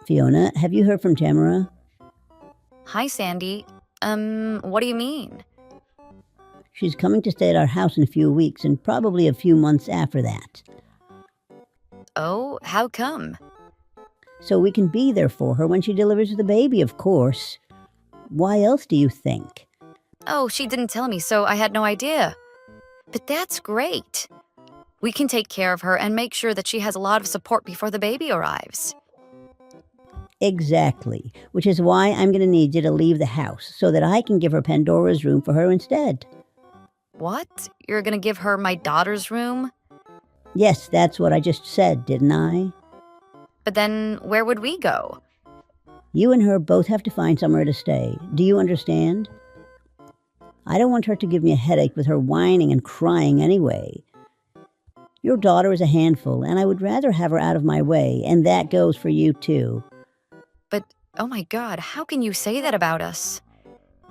Fiona, have you heard from Tamara? Hi, Sandy. What do you mean? She's coming to stay at our house in a few weeks and probably a few months after that. Oh, how come? So we can be there for her when she delivers the baby, of course. Why else do you think? Oh, she didn't tell me, so I had no idea. But that's great. We can take care of her and make sure that she has a lot of support before the baby arrives. Exactly, which is why I'm going to need you to leave the house so that I can give her Pandora's room for her instead. What? You're gonna give her my daughter's room? Yes, that's what I just said, didn't I? But then where would we go? You and her both have to find somewhere to stay. Do you understand? I don't want her to give me a headache with her whining and crying anyway. Your daughter is a handful, and I would rather have her out of my way, and that goes for you too. But, oh my God, how can you say that about us?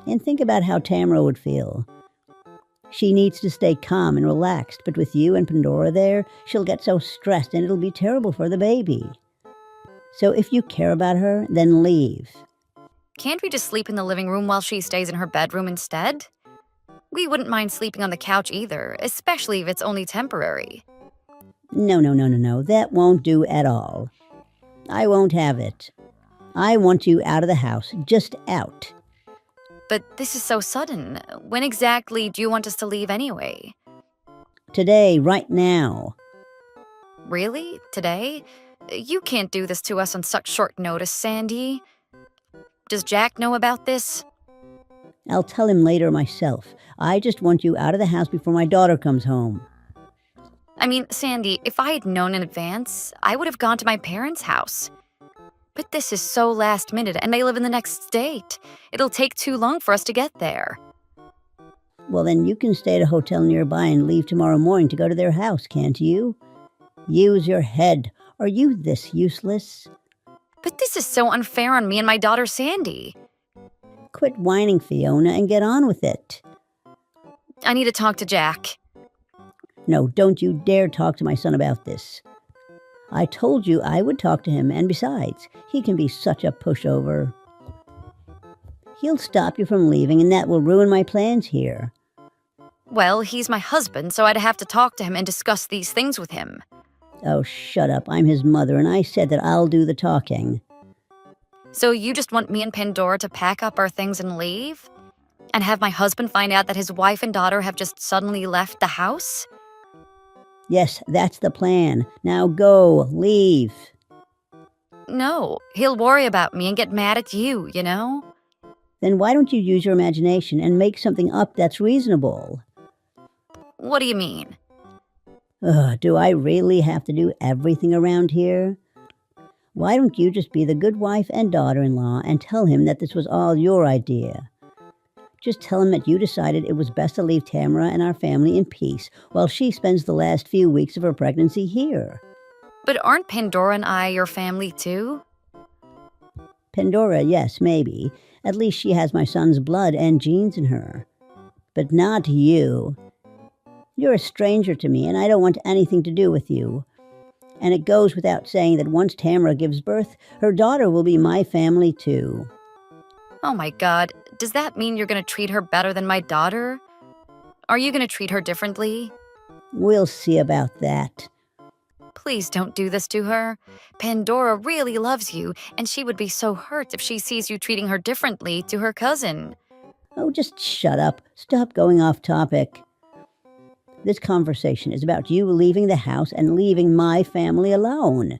And think about how Tamara would feel. She needs to stay calm and relaxed, but with you and Pandora there, she'll get so stressed and it'll be terrible for the baby. So if you care about her, then leave. Can't we just sleep in the living room while she stays in her bedroom instead? We wouldn't mind sleeping on the couch either, especially if it's only temporary. No, that won't do at all. I won't have it. I want you out of the house, just out. But this is so sudden. When exactly do you want us to leave anyway? Today, right now. Really? Today? You can't do this to us on such short notice, Sandy. Does Jack know about this? I'll tell him later myself. I just want you out of the house before my daughter comes home. I mean, Sandy, if I had known in advance, I would have gone to my parents' house. But this is so last minute, and they live in the next state. It'll take too long for us to get there. Well, then you can stay at a hotel nearby and leave tomorrow morning to go to their house, can't you? Use your head. Are you this useless? But this is so unfair on me and my daughter, Sandy. Quit whining, Fiona, and get on with it. I need to talk to Jack. No, don't you dare talk to my son about this. I told you I would talk to him, and besides, he can be such a pushover. He'll stop you from leaving, and that will ruin my plans here. Well, he's my husband, so I'd have to talk to him and discuss these things with him. Oh, shut up. I'm his mother, and I said that I'll do the talking. So you just want me and Pandora to pack up our things and leave? And have my husband find out that his wife and daughter have just suddenly left the house? Yes, that's the plan. Now go, leave. No, he'll worry about me and get mad at you, you know? Then why don't you use your imagination and make something up that's reasonable? What do you mean? Do I really have to do everything around here? Why don't you just be the good wife and daughter-in-law and tell him that this was all your idea? Just tell him that you decided it was best to leave Tamara and our family in peace while she spends the last few weeks of her pregnancy here. But aren't Pandora and I your family too? Pandora, yes, maybe. At least she has my son's blood and genes in her. But not you. You're a stranger to me, and I don't want anything to do with you. And it goes without saying that once Tamara gives birth, her daughter will be my family too. Oh my God, does that mean you're going to treat her better than my daughter? Are you going to treat her differently? We'll see about that. Please don't do this to her. Pandora really loves you, and she would be so hurt if she sees you treating her differently to her cousin. Oh, just shut up. Stop going off topic. This conversation is about you leaving the house and leaving my family alone.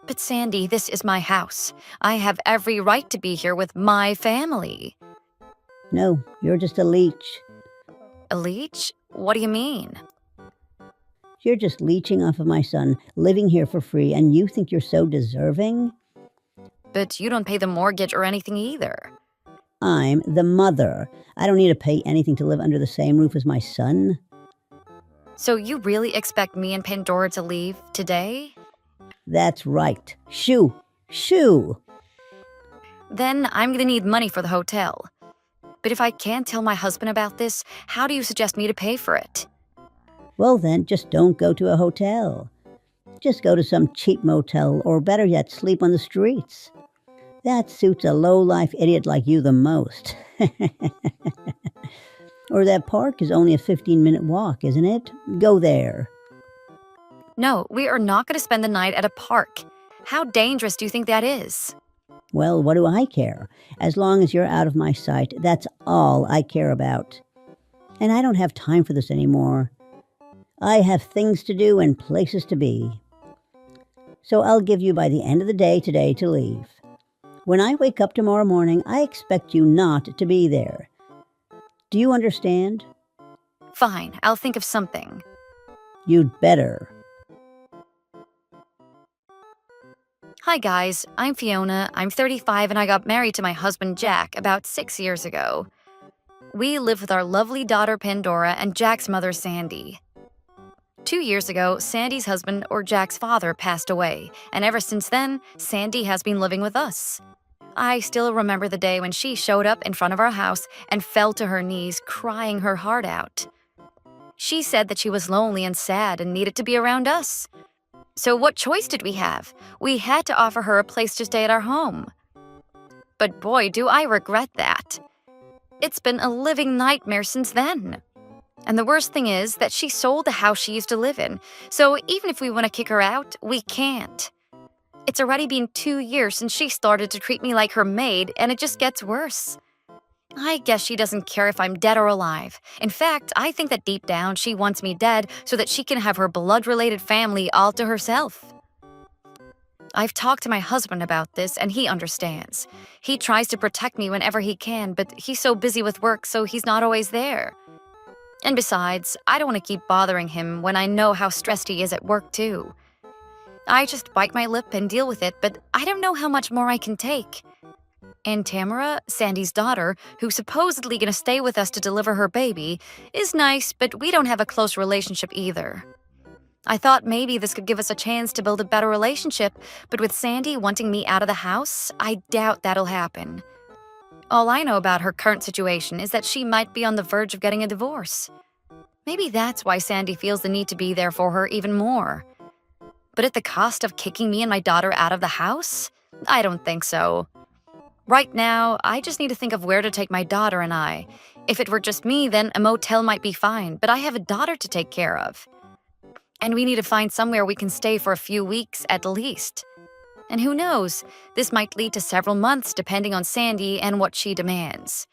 But Sandy, this is my house. I have every right to be here with my family. No, you're just a leech. A leech? What do you mean? You're just leeching off of my son, living here for free, and you think you're so deserving? But you don't pay the mortgage or anything either. I'm the mother. I don't need to pay anything to live under the same roof as my son. So you really expect me and Pandora to leave today? That's right. Shoo! Shoo! Then I'm going to need money for the hotel. But if I can't tell my husband about this, how do you suggest me to pay for it? Well then, just don't go to a hotel. just go to some cheap motel, or better yet, sleep on the streets. That suits a low-life idiot like you the most. Or that park is only a 15-minute walk, isn't it? Go there. No, we are not going to spend the night at a park. How dangerous do you think that is? Well, what do I care? As long as you're out of my sight, that's all I care about. And I don't have time for this anymore. I have things to do and places to be. So I'll give you by the end of the day today to leave. When I wake up tomorrow morning, I expect you not to be there. Do you understand? Fine, I'll think of something. You'd better. Hi guys, I'm Fiona, I'm 35 and I got married to my husband Jack about 6 years ago. We live with our lovely daughter Pandora and Jack's mother Sandy. 2 years ago, Sandy's husband or Jack's father passed away, and ever since then, Sandy has been living with us. I still remember the day when she showed up in front of our house and fell to her knees, crying her heart out. She said that she was lonely and sad and needed to be around us. So what choice did we have? We had to offer her a place to stay at our home. But boy, do I regret that. It's been a living nightmare since then. And the worst thing is that she sold the house she used to live in, so even if we want to kick her out, we can't. It's already been 2 years since she started to treat me like her maid, and it just gets worse. I guess she doesn't care if I'm dead or alive. In fact, I think that deep down she wants me dead so that she can have her blood-related family all to herself. I've talked to my husband about this, and he understands. He tries to protect me whenever he can, but he's so busy with work, so he's not always there. And besides, I don't want to keep bothering him when I know how stressed he is at work, too. I just bite my lip and deal with it, but I don't know how much more I can take. And Tamara, Sandy's daughter, who's supposedly going to stay with us to deliver her baby, is nice, but we don't have a close relationship either. I thought maybe this could give us a chance to build a better relationship, but with Sandy wanting me out of the house, I doubt that'll happen. All I know about her current situation is that she might be on the verge of getting a divorce. Maybe that's why Sandy feels the need to be there for her even more. But at the cost of kicking me and my daughter out of the house? I don't think so. Right now, I just need to think of where to take my daughter and I. If it were just me, then a motel might be fine, but I have a daughter to take care of. And we need to find somewhere we can stay for a few weeks at least. And who knows, this might lead to several months depending on Sandy and what she demands.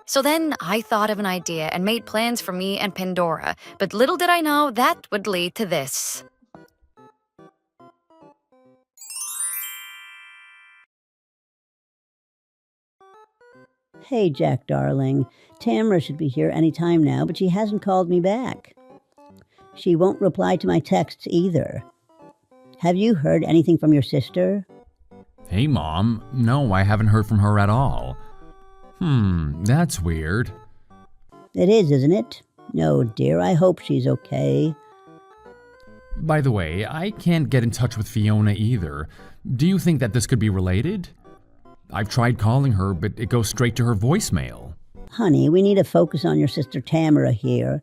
So then I thought of an idea and made plans for me and Pandora, but little did I know that would lead to this. Hey, Jack, darling. Tamara should be here any time now, but she hasn't called me back. She won't reply to my texts either. Have you heard anything from your sister? Hey, Mom. No, I haven't heard from her at all. That's weird. It is, isn't it? No, dear, I hope she's okay. By the way, I can't get in touch with Fiona either. Do you think that this could be related? I've tried calling her, but it goes straight to her voicemail. Honey, we need to focus on your sister Tamara here.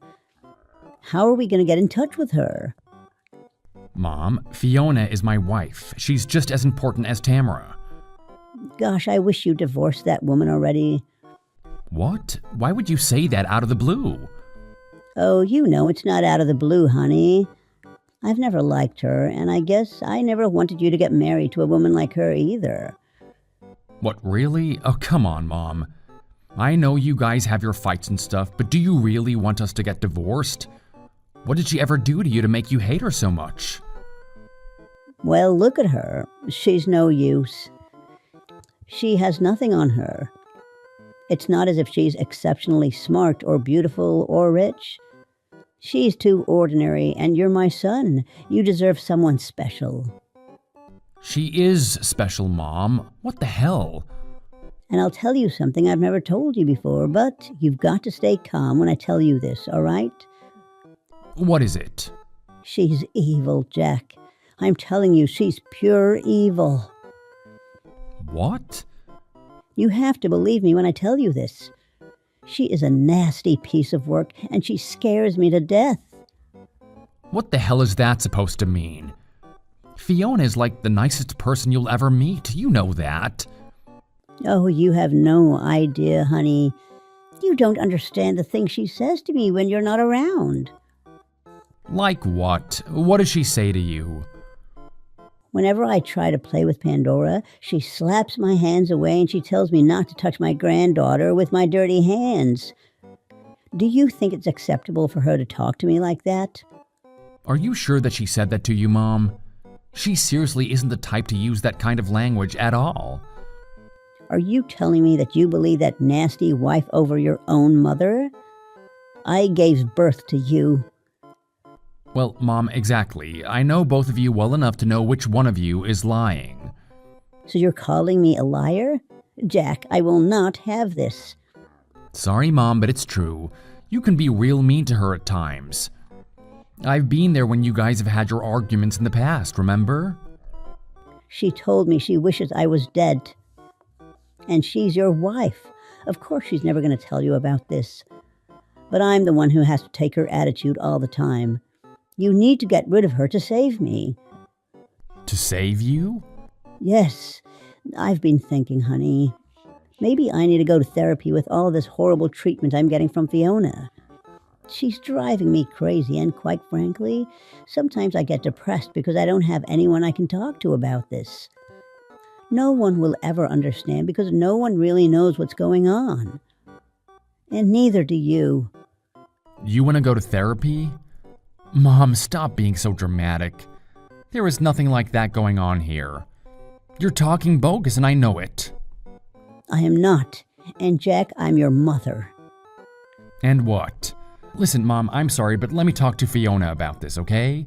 How are we going to get in touch with her? Mom, Fiona is my wife. She's just as important as Tamara. Gosh, I wish you divorced that woman already. What? Why would you say that out of the blue? Oh, you know it's not out of the blue, honey. I've never liked her, and I guess I never wanted you to get married to a woman like her either. What, really? Oh, come on, Mom. I know you guys have your fights and stuff, but do you really want us to get divorced? What did she ever do to you to make you hate her so much? Well, look at her. She's no use. She has nothing on her. It's not as if she's exceptionally smart or beautiful or rich. She's too ordinary, and you're my son. You deserve someone special. She is special, Mom. What the hell? And I'll tell you something I've never told you before, but you've got to stay calm when I tell you this, all right? What is it? She's evil, Jack. I'm telling you, she's pure evil. What? You have to believe me when I tell you this. She is a nasty piece of work, and she scares me to death. What the hell is that supposed to mean? Fiona is like the nicest person you'll ever meet. You know that. Oh, you have no idea, honey. You don't understand the things she says to me when you're not around. Like what? What does she say to you? Whenever I try to play with Pandora, she slaps my hands away and she tells me not to touch my granddaughter with my dirty hands. Do you think it's acceptable for her to talk to me like that? Are you sure that she said that to you, Mom? She seriously isn't the type to use that kind of language at all. Are you telling me that you believe that nasty wife over your own mother? I gave birth to you. Well, Mom, exactly. I know both of you well enough to know which one of you is lying. So you're calling me a liar? Jack, I will not have this. Sorry, Mom, but it's true. You can be real mean to her at times. I've been there when you guys have had your arguments in the past, remember? She told me she wishes I was dead. And she's your wife. Of course she's never going to tell you about this. But I'm the one who has to take her attitude all the time. You need to get rid of her to save me. To save you? Yes, I've been thinking, honey. Maybe I need to go to therapy with all this horrible treatment I'm getting from Fiona. She's driving me crazy, and quite frankly, sometimes I get depressed because I don't have anyone I can talk to about this. No one will ever understand because no one really knows what's going on. And neither do you. You want to go to therapy? Mom, stop being so dramatic. There is nothing like that going on here. You're talking bogus and I know it. I am not. And Jack, I'm your mother. And what? Listen, Mom, I'm sorry, but let me talk to Fiona about this, okay?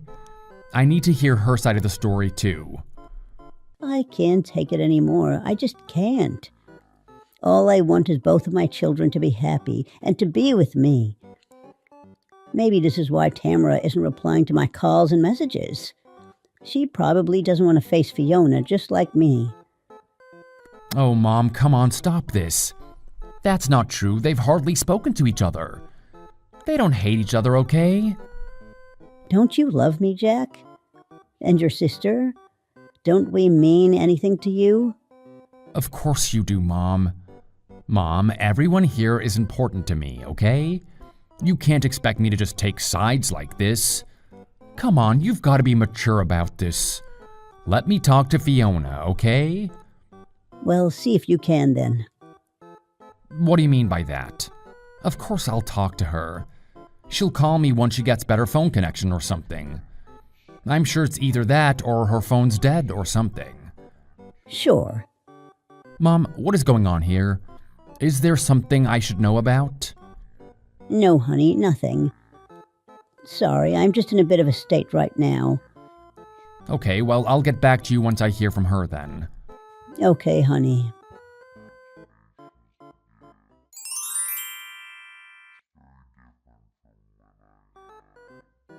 I need to hear her side of the story, too. I can't take it anymore. I just can't. All I want is both of my children to be happy and to be with me. Maybe this is why Tamara isn't replying to my calls and messages. She probably doesn't want to face Fiona just like me. Oh, Mom, come on, stop this. That's not true. They've hardly spoken to each other. They don't hate each other, okay? Don't you love me, Jack? And your sister? Don't we mean anything to you? Of course you do, Mom. Mom, everyone here is important to me, okay? You can't expect me to just take sides like this. Come on, you've got to be mature about this. Let me talk to Fiona, okay? Well, see if you can then. What do you mean by that? Of course I'll talk to her. She'll call me once she gets better phone connection or something. I'm sure it's either that or her phone's dead or something. Sure. Mom, what is going on here? Is there something I should know about? No, honey, nothing. Sorry, I'm just in a bit of a state right now. Okay, well, I'll get back to you once I hear from her then. Okay, honey.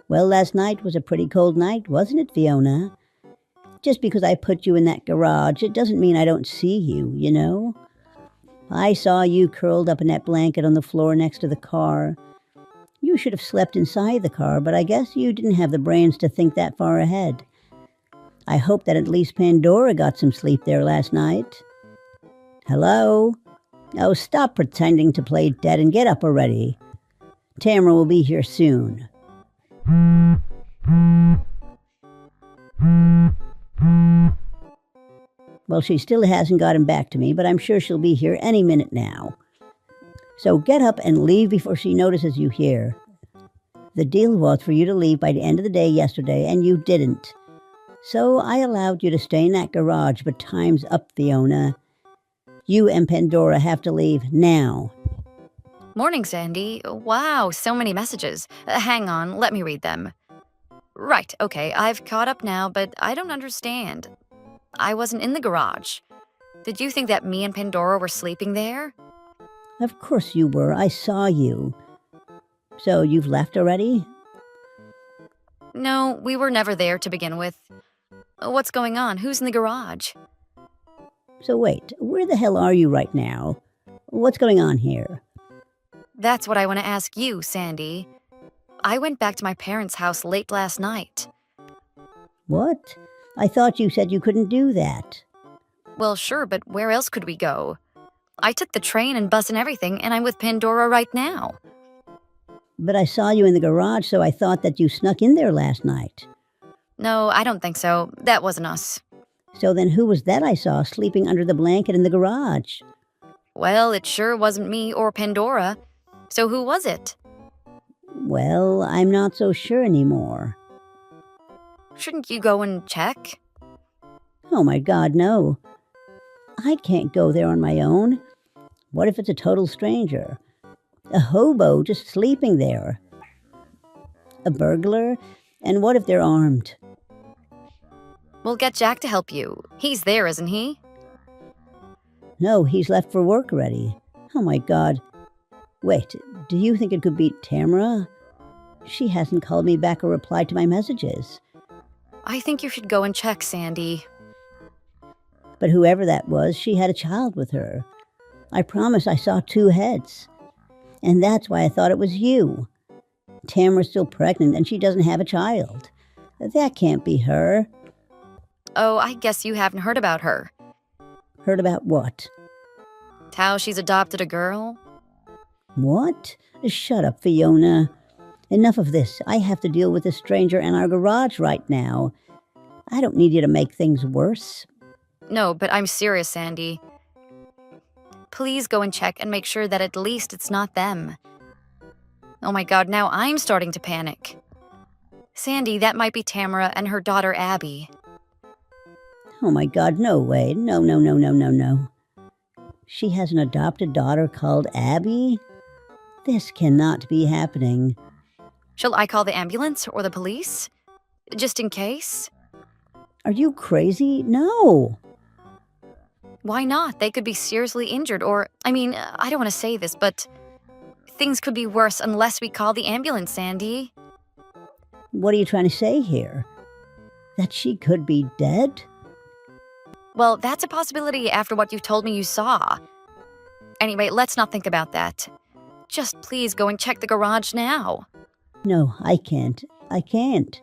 Well, last night was a pretty cold night, wasn't it, Fiona? Just because I put you in that garage, it doesn't mean I don't see you, you know? I saw you curled up in that blanket on the floor next to the car. You should have slept inside the car, but I guess you didn't have the brains to think that far ahead. I hope that at least Pandora got some sleep there last night. Hello? Oh, stop pretending to play dead and get up already. Tamara will be here soon. Well, she still hasn't gotten back to me, but I'm sure she'll be here any minute now. So get up and leave before she notices you here. The deal was for you to leave by the end of the day yesterday, and you didn't. So I allowed you to stay in that garage, but time's up, Fiona. You and Pandora have to leave now. Morning, Sandy. Wow, so many messages. Hang on, let me read them. Right, okay, I've caught up now, but I don't understand. I wasn't in the garage. Did you think that me and Pandora were sleeping there? Of course you were. I saw you. So you've left already? No, we were never there to begin with. What's going on? Who's in the garage? So wait, where the hell are you right now? What's going on here? That's what I want to ask you, Sandy. I went back to my parents' house late last night. What? I thought you said you couldn't do that. Well, sure, but where else could we go? I took the train and bus and everything, and I'm with Pandora right now. But I saw you in the garage, so I thought that you snuck in there last night. No, I don't think so. That wasn't us. So then who was that I saw sleeping under the blanket in the garage? Well, it sure wasn't me or Pandora. So who was it? Well, I'm not so sure anymore. Shouldn't you go and check? Oh my God, no. I can't go there on my own. What if it's a total stranger? A hobo just sleeping there? A burglar? And what if they're armed? We'll get Jack to help you. He's there, isn't he? No, he's left for work already. Oh my God. Wait, do you think it could be Tamara? She hasn't called me back or replied to my messages. I think you should go and check, Sandy. But whoever that was, she had a child with her. I promise I saw 2 heads. And that's why I thought it was you. Tamara's still pregnant and she doesn't have a child. That can't be her. Oh, I guess you haven't heard about her. Heard about what? How she's adopted a girl? What? Shut up, Fiona. Enough of this. I have to deal with a stranger in our garage right now. I don't need you to make things worse. No, but I'm serious, Sandy. Please go and check and make sure that at least it's not them. Oh my God, now I'm starting to panic. Sandy, that might be Tamara and her daughter Abby. Oh my God, no way. No, no, no, no, no, no. She has an adopted daughter called Abby? This cannot be happening. Shall I call the ambulance or the police? Just in case? Are you crazy? No. Why not? They could be seriously injured or, I don't want to say this, but things could be worse unless we call the ambulance, Sandy. What are you trying to say here? That she could be dead? Well, that's a possibility after what you told me you saw. Anyway, let's not think about that. Just please go and check the garage now. No, I can't. I can't.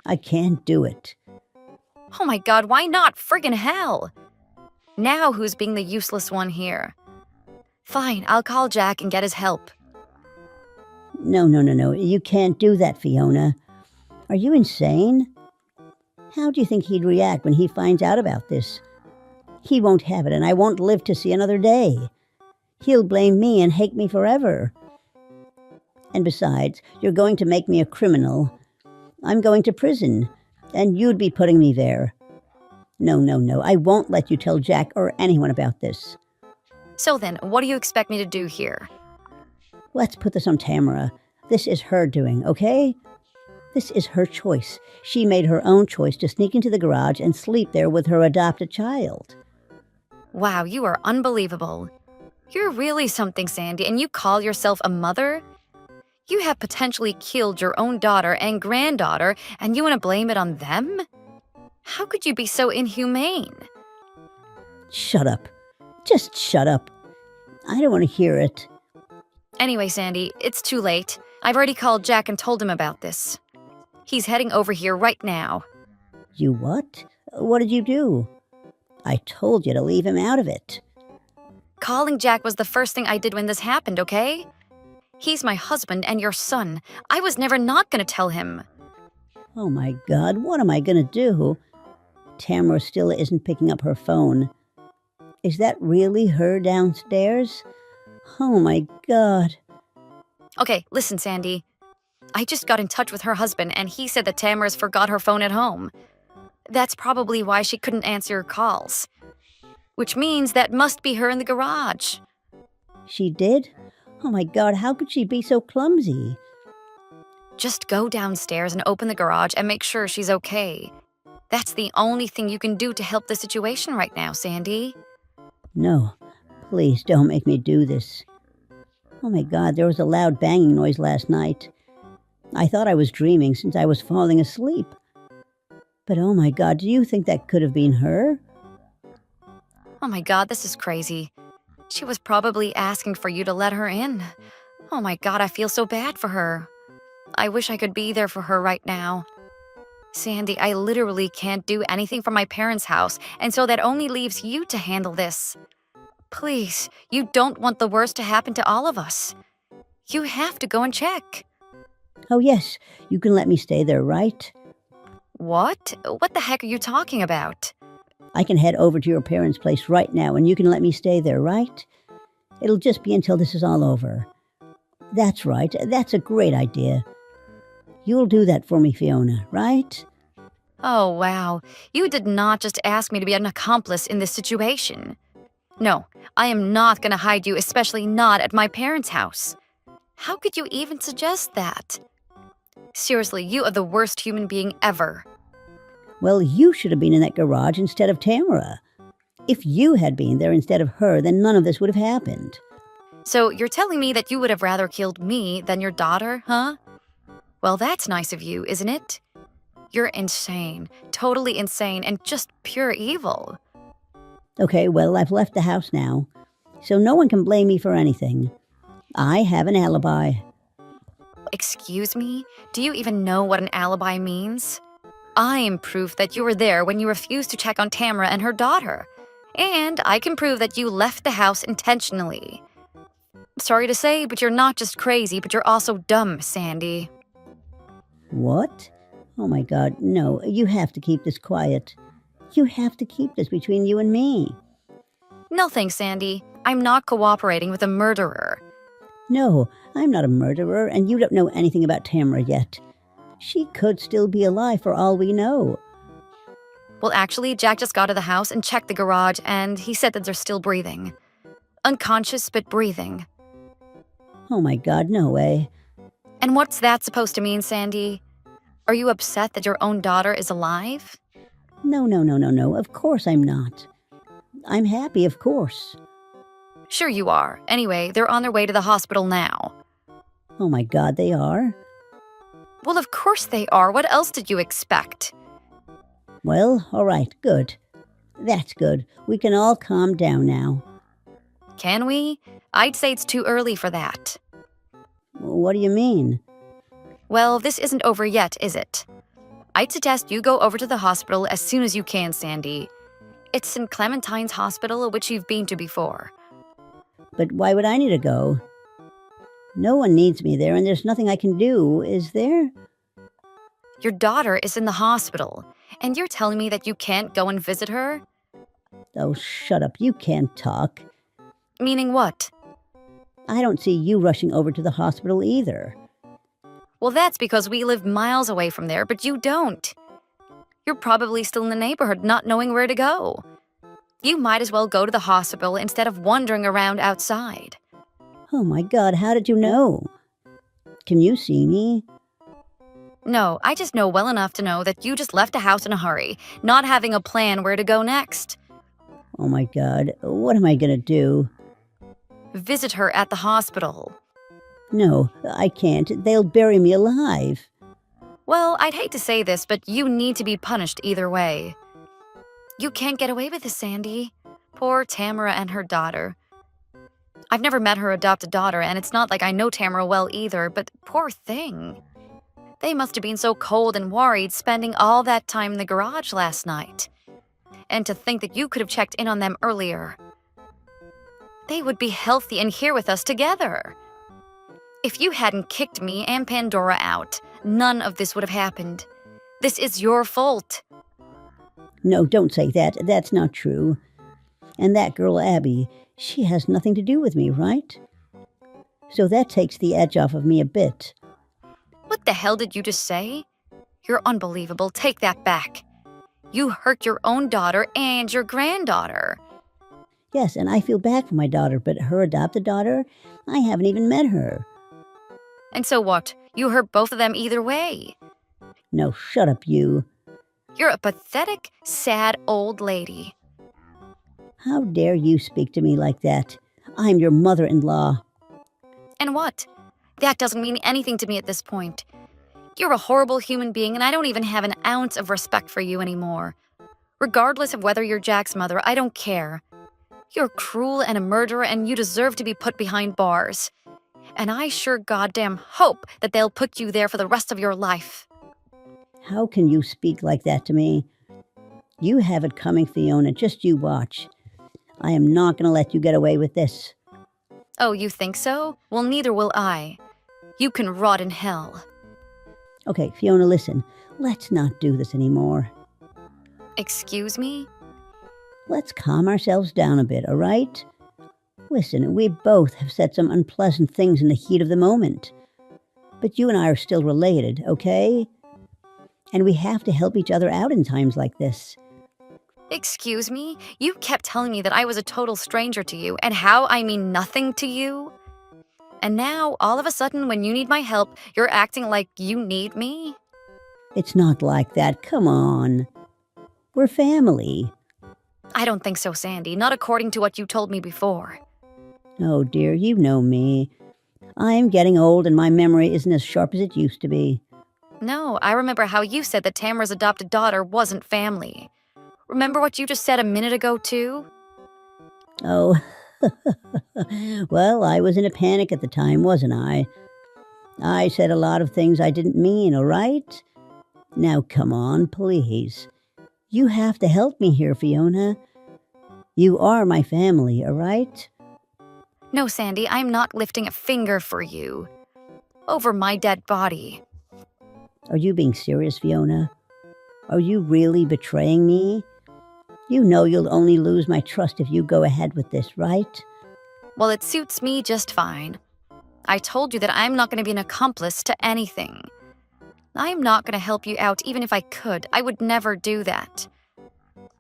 I can't do it. Oh my God, why not? Friggin' hell! Now who's being the useless one here? Fine, I'll call Jack and get his help. No, no, no, no. You can't do that, Fiona. Are you insane? How do you think he'd react when he finds out about this? He won't have it, and I won't live to see another day. He'll blame me and hate me forever. And besides, you're going to make me a criminal. I'm going to prison, and you'd be putting me there. No, no, no. I won't let you tell Jack or anyone about this. So then, what do you expect me to do here? Let's put this on Tamara. This is her doing, okay? This is her choice. She made her own choice to sneak into the garage and sleep there with her adopted child. Wow, you are unbelievable. You're really something, Sandy, and you call yourself a mother? You have potentially killed your own daughter and granddaughter, and you want to blame it on them? How could you be so inhumane? Shut up. Just shut up. I don't want to hear it. Anyway, Sandy, it's too late. I've already called Jack and told him about this. He's heading over here right now. You what? What did you do? I told you to leave him out of it. Calling Jack was the first thing I did when this happened, okay? He's my husband and your son. I was never not gonna tell him. Oh my God, what am I going to do? Tamara still isn't picking up her phone. Is that really her downstairs? Oh my God. Okay, listen, Sandy. I just got in touch with her husband, and he said that Tamara's forgot her phone at home. That's probably why she couldn't answer your calls. Which means that must be her in the garage. She did? Oh my God, how could she be so clumsy? Just go downstairs and open the garage and make sure she's okay. That's the only thing you can do to help the situation right now, Sandy. No, please don't make me do this. Oh my God, there was a loud banging noise last night. I thought I was dreaming since I was falling asleep. But oh my God, do you think that could have been her? Oh my God, this is crazy. She was probably asking for you to let her in. Oh my God, I feel so bad for her. I wish I could be there for her right now. Sandy, I literally can't do anything from my parents' house, and so that only leaves you to handle this. Please, you don't want the worst to happen to all of us. You have to go and check. Oh, yes, you can let me stay there, right? What? What the heck are you talking about? I can head over to your parents' place right now and you can let me stay there, right? It'll just be until this is all over. That's right, that's a great idea. You'll do that for me, Fiona, right? Oh, wow. You did not just ask me to be an accomplice in this situation. No, I am not going to hide you, especially not at my parents' house. How could you even suggest that? Seriously, you are the worst human being ever. Well, you should have been in that garage instead of Tamara. If you had been there instead of her, then none of this would have happened. So you're telling me that you would have rather killed me than your daughter, huh? Well, that's nice of you, isn't it? You're insane, totally insane, and just pure evil. Okay, well, I've left the house now, so no one can blame me for anything. I have an alibi. Excuse me? Do you even know what an alibi means? I am proof that you were there when you refused to check on Tamara and her daughter. And I can prove that you left the house intentionally. Sorry to say, but you're not just crazy, but you're also dumb, Sandy. What? Oh my God, no, you have to keep this quiet. You have to keep this between you and me. No thanks, Sandy. I'm not cooperating with a murderer. No, I'm not a murderer, and you don't know anything about Tamara yet. She could still be alive for all we know. Well, actually, Jack just got to the house and checked the garage, and he said that they're still breathing. Unconscious, but breathing. Oh my God, no way. And what's that supposed to mean, Sandy? Are you upset that your own daughter is alive? No, of course I'm not. I'm happy, of course. Sure you are. Anyway, they're on their way to the hospital now. Oh my God, they are? Well, of course they are. What else did you expect? Well, all right, good. That's good. We can all calm down now. Can we? I'd say it's too early for that. What do you mean? Well, this isn't over yet, is it? I'd suggest you go over to the hospital as soon as you can, Sandy. It's St. Clementine's Hospital, which you've been to before. But why would I need to go? No one needs me there, and there's nothing I can do, is there? Your daughter is in the hospital, and you're telling me that you can't go and visit her? Oh, shut up. You can't talk. Meaning what? I don't see you rushing over to the hospital either. Well, that's because we live miles away from there, but you don't. You're probably still in the neighborhood, not knowing where to go. You might as well go to the hospital instead of wandering around outside. Oh my God, how did you know? Can you see me? No, I just know well enough to know that you just left the house in a hurry, not having a plan where to go next. Oh my God, what am I gonna do? Visit her at the hospital. No, I can't. They'll bury me alive. Well, I'd hate to say this, but you need to be punished either way. You can't get away with this, Sandy. Poor Tamara and her daughter. I've never met her adopted daughter, and it's not like I know Tamara well either, but poor thing. They must have been so cold and worried spending all that time in the garage last night. And to think that you could have checked in on them earlier. They would be healthy and here with us together. If you hadn't kicked me and Pandora out, none of this would have happened. This is your fault. No, don't say that. That's not true. And that girl, Abby, she has nothing to do with me, right? So that takes the edge off of me a bit. What the hell did you just say? You're unbelievable. Take that back. You hurt your own daughter and your granddaughter. Yes, and I feel bad for my daughter, but her adopted daughter, I haven't even met her. And so what? You hurt both of them either way. No, shut up, you. You're a pathetic, sad old lady. How dare you speak to me like that? I'm your mother-in-law. And what? That doesn't mean anything to me at this point. You're a horrible human being, and I don't even have an ounce of respect for you anymore. Regardless of whether you're Jack's mother, I don't care. You're cruel and a murderer, and you deserve to be put behind bars. And I sure goddamn hope that they'll put you there for the rest of your life. How can you speak like that to me? You have it coming, Fiona. Just you watch. I am not going to let you get away with this. Oh, you think so? Well, neither will I. You can rot in hell. Okay, Fiona, listen. Let's not do this anymore. Excuse me? Let's calm ourselves down a bit, all right? Listen, we both have said some unpleasant things in the heat of the moment. But you and I are still related, okay? And we have to help each other out in times like this. Excuse me? You kept telling me that I was a total stranger to you and how I mean nothing to you. And now, all of a sudden, when you need my help, you're acting like you need me? It's not like that. Come on. We're family. I don't think so, Sandy. Not according to what you told me before. Oh dear, you know me. I am getting old and my memory isn't as sharp as it used to be. No, I remember how you said that Tamara's adopted daughter wasn't family. Remember what you just said a minute ago, too? Oh, well, I was in a panic at the time, wasn't I? I said a lot of things I didn't mean, all right? Now, come on, please. You have to help me here, Fiona. You are my family, all right? No, Sandy, I'm not lifting a finger for you. Over my dead body. Are you being serious, Fiona? Are you really betraying me? You know you'll only lose my trust if you go ahead with this, right? Well, it suits me just fine. I told you that I'm not going to be an accomplice to anything. I'm not going to help you out even if I could. I would never do that.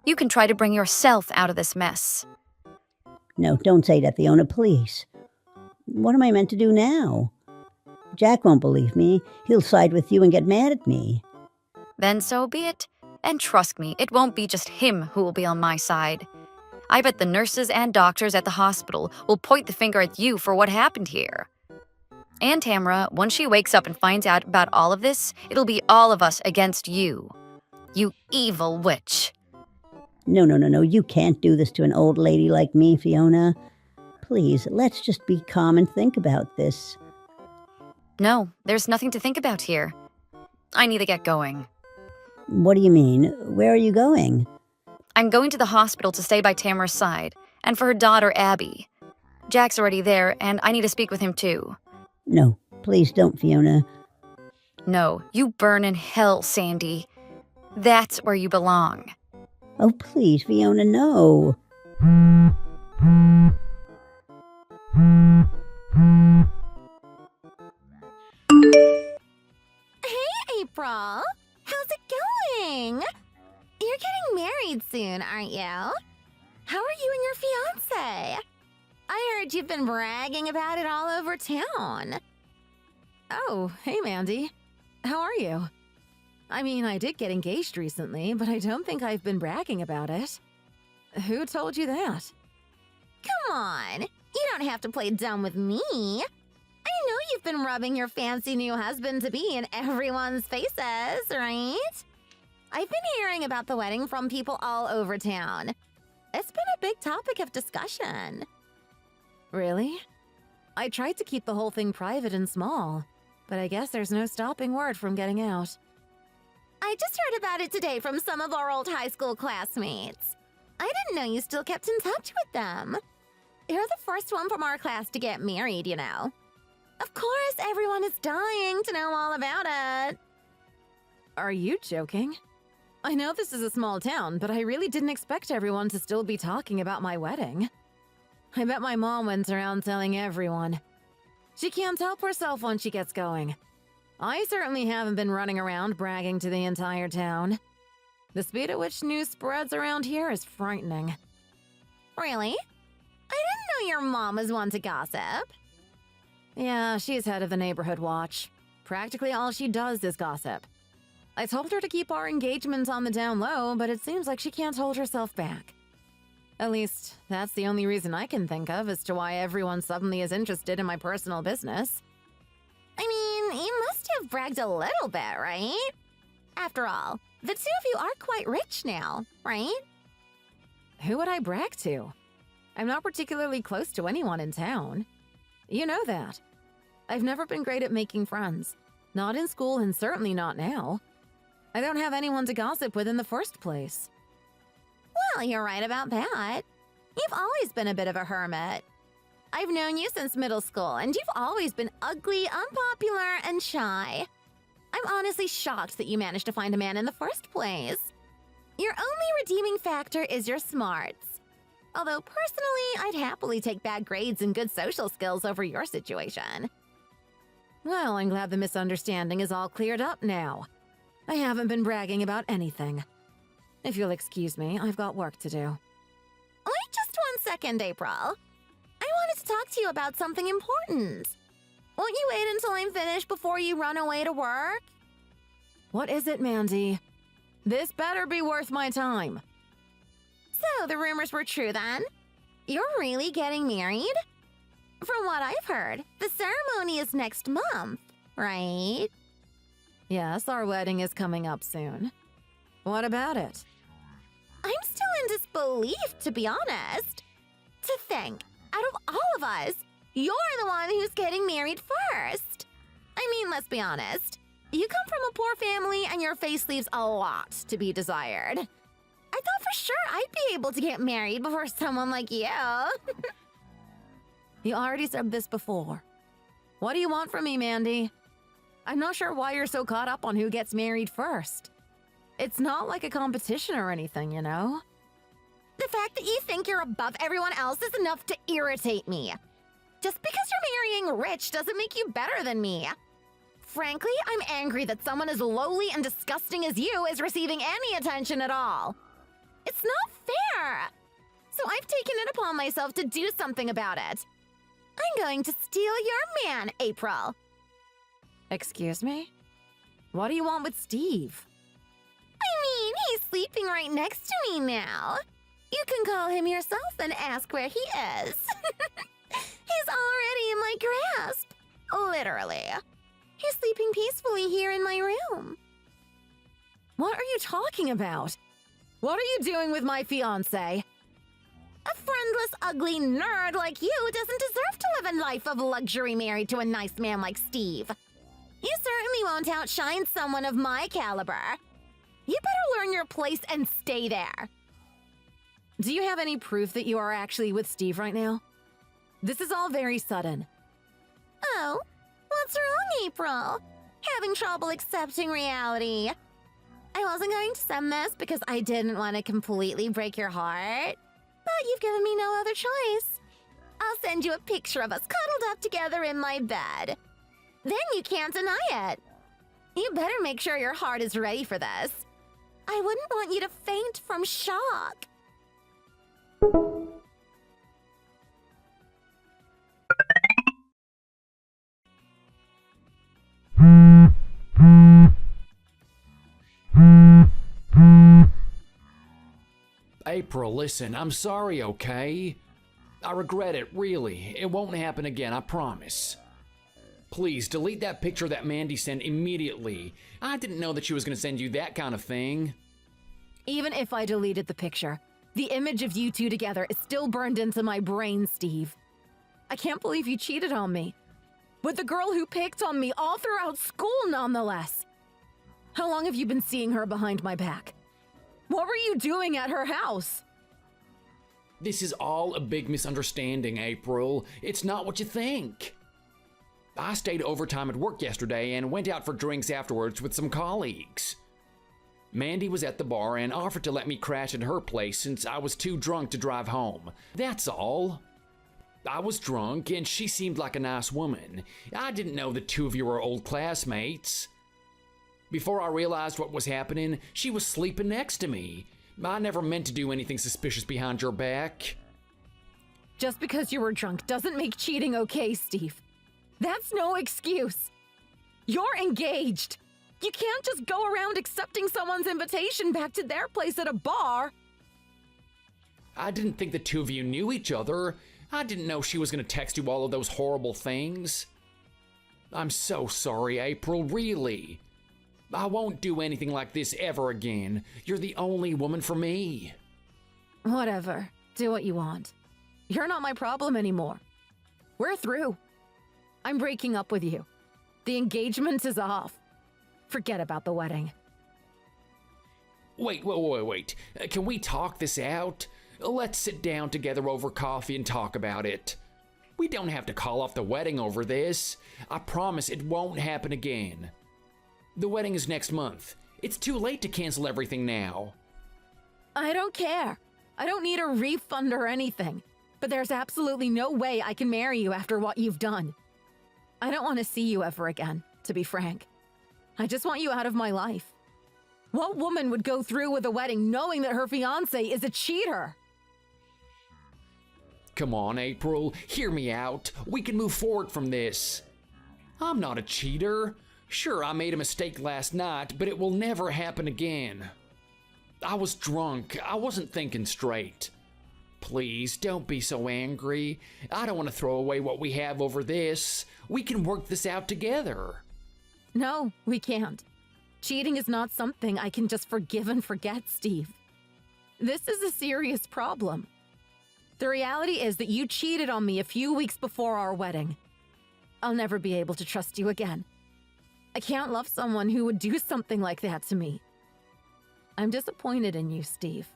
You can try to bring yourself out of this mess. No, don't say that, Fiona, please. What am I meant to do now? Jack won't believe me. He'll side with you and get mad at me. Then so be it. And trust me, it won't be just him who will be on my side. I bet the nurses and doctors at the hospital will point the finger at you for what happened here. And Tamara, once she wakes up and finds out about all of this, it'll be all of us against you. You evil witch. No. You can't do this to an old lady like me, Fiona. Please, let's just be calm and think about this. No, there's nothing to think about here. I need to get going. What do you mean? Where are you going? I'm going to the hospital to stay by Tamara's side, and for her daughter, Abby. Jack's already there, and I need to speak with him too. No, please don't, Fiona. No, you burn in hell, Sandy. That's where you belong. Oh, please, Fiona, no. Hey, April. How's it going? You're getting married soon, aren't you? How are you and your fiancé? I heard you've been bragging about it all over town. Oh, hey, Mandy. How are you? I mean, I did get engaged recently, but I don't think I've been bragging about it. Who told you that? Come on. You don't have to play dumb with me. I know you've been rubbing your fancy new husband-to-be in everyone's faces, right? I've been hearing about the wedding from people all over town. It's been a big topic of discussion. Really? I tried to keep the whole thing private and small, but I guess there's no stopping word from getting out. I just heard about it today from some of our old high school classmates. I didn't know you still kept in touch with them. You're the first one from our class to get married, you know. Of course, everyone is dying to know all about it. Are you joking? I know this is a small town, but I really didn't expect everyone to still be talking about my wedding. I bet my mom went around telling everyone. She can't help herself when she gets going. I certainly haven't been running around bragging to the entire town. The speed at which news spreads around here is frightening. Really? I didn't know your mom was one to gossip. Yeah, she's head of the neighborhood watch. Practically all she does is gossip. I told her to keep our engagement on the down low, but it seems like she can't hold herself back. At least, that's the only reason I can think of as to why everyone suddenly is interested in my personal business. I mean, you must have bragged a little bit, right? After all, the two of you are quite rich now, right? Who would I brag to? I'm not particularly close to anyone in town. You know that. I've never been great at making friends. Not in school and certainly not now. I don't have anyone to gossip with in the first place. Well, you're right about that. You've always been a bit of a hermit. I've known you since middle school, and you've always been ugly, unpopular, and shy. I'm honestly shocked that you managed to find a man in the first place. Your only redeeming factor is your smarts. Although personally, I'd happily take bad grades and good social skills over your situation. Well, I'm glad the misunderstanding is all cleared up now. I haven't been bragging about anything. If you'll excuse me, I've got work to do. Wait just 1 second, April. I wanted to talk to you about something important. Won't you wait until I'm finished before you run away to work? What is it, Mandy? This better be worth my time. So the rumors were true then? You're really getting married? From what I've heard, the ceremony is next month, right? Yes, our wedding is coming up soon. What about it? I'm still in disbelief, to be honest. To think, out of all of us, you're the one who's getting married first. I mean, let's be honest. You come from a poor family and your face leaves a lot to be desired. I thought for sure I'd be able to get married before someone like you. You already said this before. What do you want from me, Mandy? I'm not sure why you're so caught up on who gets married first. It's not like a competition or anything, you know? The fact that you think you're above everyone else is enough to irritate me. Just because you're marrying rich doesn't make you better than me. Frankly, I'm angry that someone as lowly and disgusting as you is receiving any attention at all. It's not fair. So I've taken it upon myself to do something about it. I'm going to steal your man, April. Excuse me? What do you want with Steve? I mean, he's sleeping right next to me now. You can call him yourself and ask where he is. He's already in my grasp. Literally. He's sleeping peacefully here in my room. What are you talking about? What are you doing with my fiancé? A friendless, ugly nerd like you doesn't deserve to live a life of luxury married to a nice man like Steve. You certainly won't outshine someone of my caliber. You better learn your place and stay there. Do you have any proof that you are actually with Steve right now? This is all very sudden. Oh, what's wrong, April? Having trouble accepting reality. I wasn't going to send this because I didn't want to completely break your heart. But you've given me no other choice. I'll send you a picture of us cuddled up together in my bed. Then you can't deny it. You better make sure your heart is ready for this. I wouldn't want you to faint from shock. April, listen, I'm sorry, okay? I regret it, really. It won't happen again, I promise. Please, delete that picture that Mandy sent immediately. I didn't know that she was gonna send you that kind of thing. Even if I deleted the picture, the image of you two together is still burned into my brain, Steve. I can't believe you cheated on me. With the girl who picked on me all throughout school, nonetheless. How long have you been seeing her behind my back? What were you doing at her house? This is all a big misunderstanding, April. It's not what you think. I stayed overtime at work yesterday and went out for drinks afterwards with some colleagues. Mandy was at the bar and offered to let me crash at her place since I was too drunk to drive home. That's all. I was drunk and she seemed like a nice woman. I didn't know the two of you were old classmates. Before I realized what was happening, she was sleeping next to me. I never meant to do anything suspicious behind your back. Just because you were drunk doesn't make cheating okay, Steve. That's no excuse. You're engaged. You can't just go around accepting someone's invitation back to their place at a bar. I didn't think the two of you knew each other. I didn't know she was going to text you all of those horrible things. I'm so sorry, April, really. I won't do anything like this ever again. You're the only woman for me. Whatever. Do what you want. You're not my problem anymore. We're through. I'm breaking up with you. The engagement is off. Forget about the wedding. Wait. Can we talk this out? Let's sit down together over coffee and talk about it. We don't have to call off the wedding over this. I promise it won't happen again. The wedding is next month. It's too late to cancel everything now. I don't care. I don't need a refund or anything. But there's absolutely no way I can marry you after what you've done. I don't want to see you ever again, to be frank. I just want you out of my life. What woman would go through with a wedding knowing that her fiancé is a cheater? Come on, April, hear me out. We can move forward from this. I'm not a cheater. Sure, I made a mistake last night, but it will never happen again. I was drunk. I wasn't thinking straight. Please, don't be so angry. I don't want to throw away what we have over this. We can work this out together. No, we can't. Cheating is not something I can just forgive and forget, Steve. This is a serious problem. The reality is that you cheated on me a few weeks before our wedding. I'll never be able to trust you again. I can't love someone who would do something like that to me. I'm disappointed in you, Steve.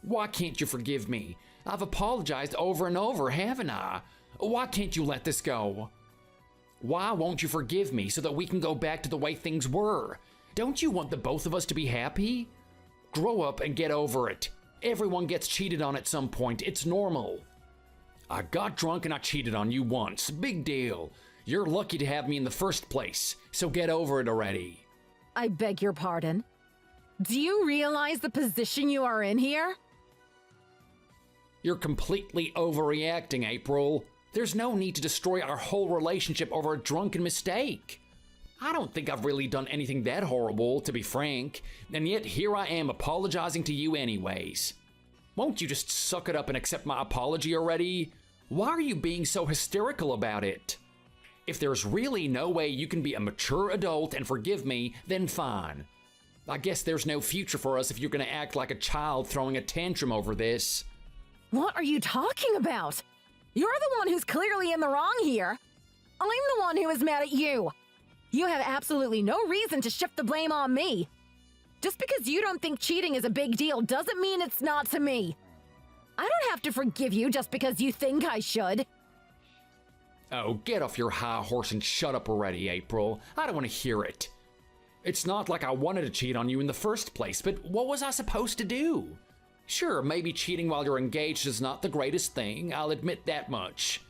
Why can't you forgive me? I've apologized over and over, haven't I? Why can't you let this go? Why won't you forgive me so that we can go back to the way things were? Don't you want the both of us to be happy? Grow up and get over it. Everyone gets cheated on at some point. It's normal. I got drunk and I cheated on you once. Big deal. You're lucky to have me in the first place, so get over it already. I beg your pardon. Do you realize the position you are in here? You're completely overreacting, April. There's no need to destroy our whole relationship over a drunken mistake. I don't think I've really done anything that horrible, to be frank, and yet here I am apologizing to you anyways. Won't you just suck it up and accept my apology already? Why are you being so hysterical about it? If there's really no way you can be a mature adult and forgive me, then fine. I guess there's no future for us if you're gonna act like a child throwing a tantrum over this. What are you talking about? You're the one who's clearly in the wrong here. I'm the one who is mad at you. You have absolutely no reason to shift the blame on me. Just because you don't think cheating is a big deal doesn't mean it's not to me. I don't have to forgive you just because you think I should. Oh, get off your high horse and shut up already, April. I don't want to hear it. It's not like I wanted to cheat on you in the first place, but what was I supposed to do? Sure, maybe cheating while you're engaged is not the greatest thing, I'll admit that much.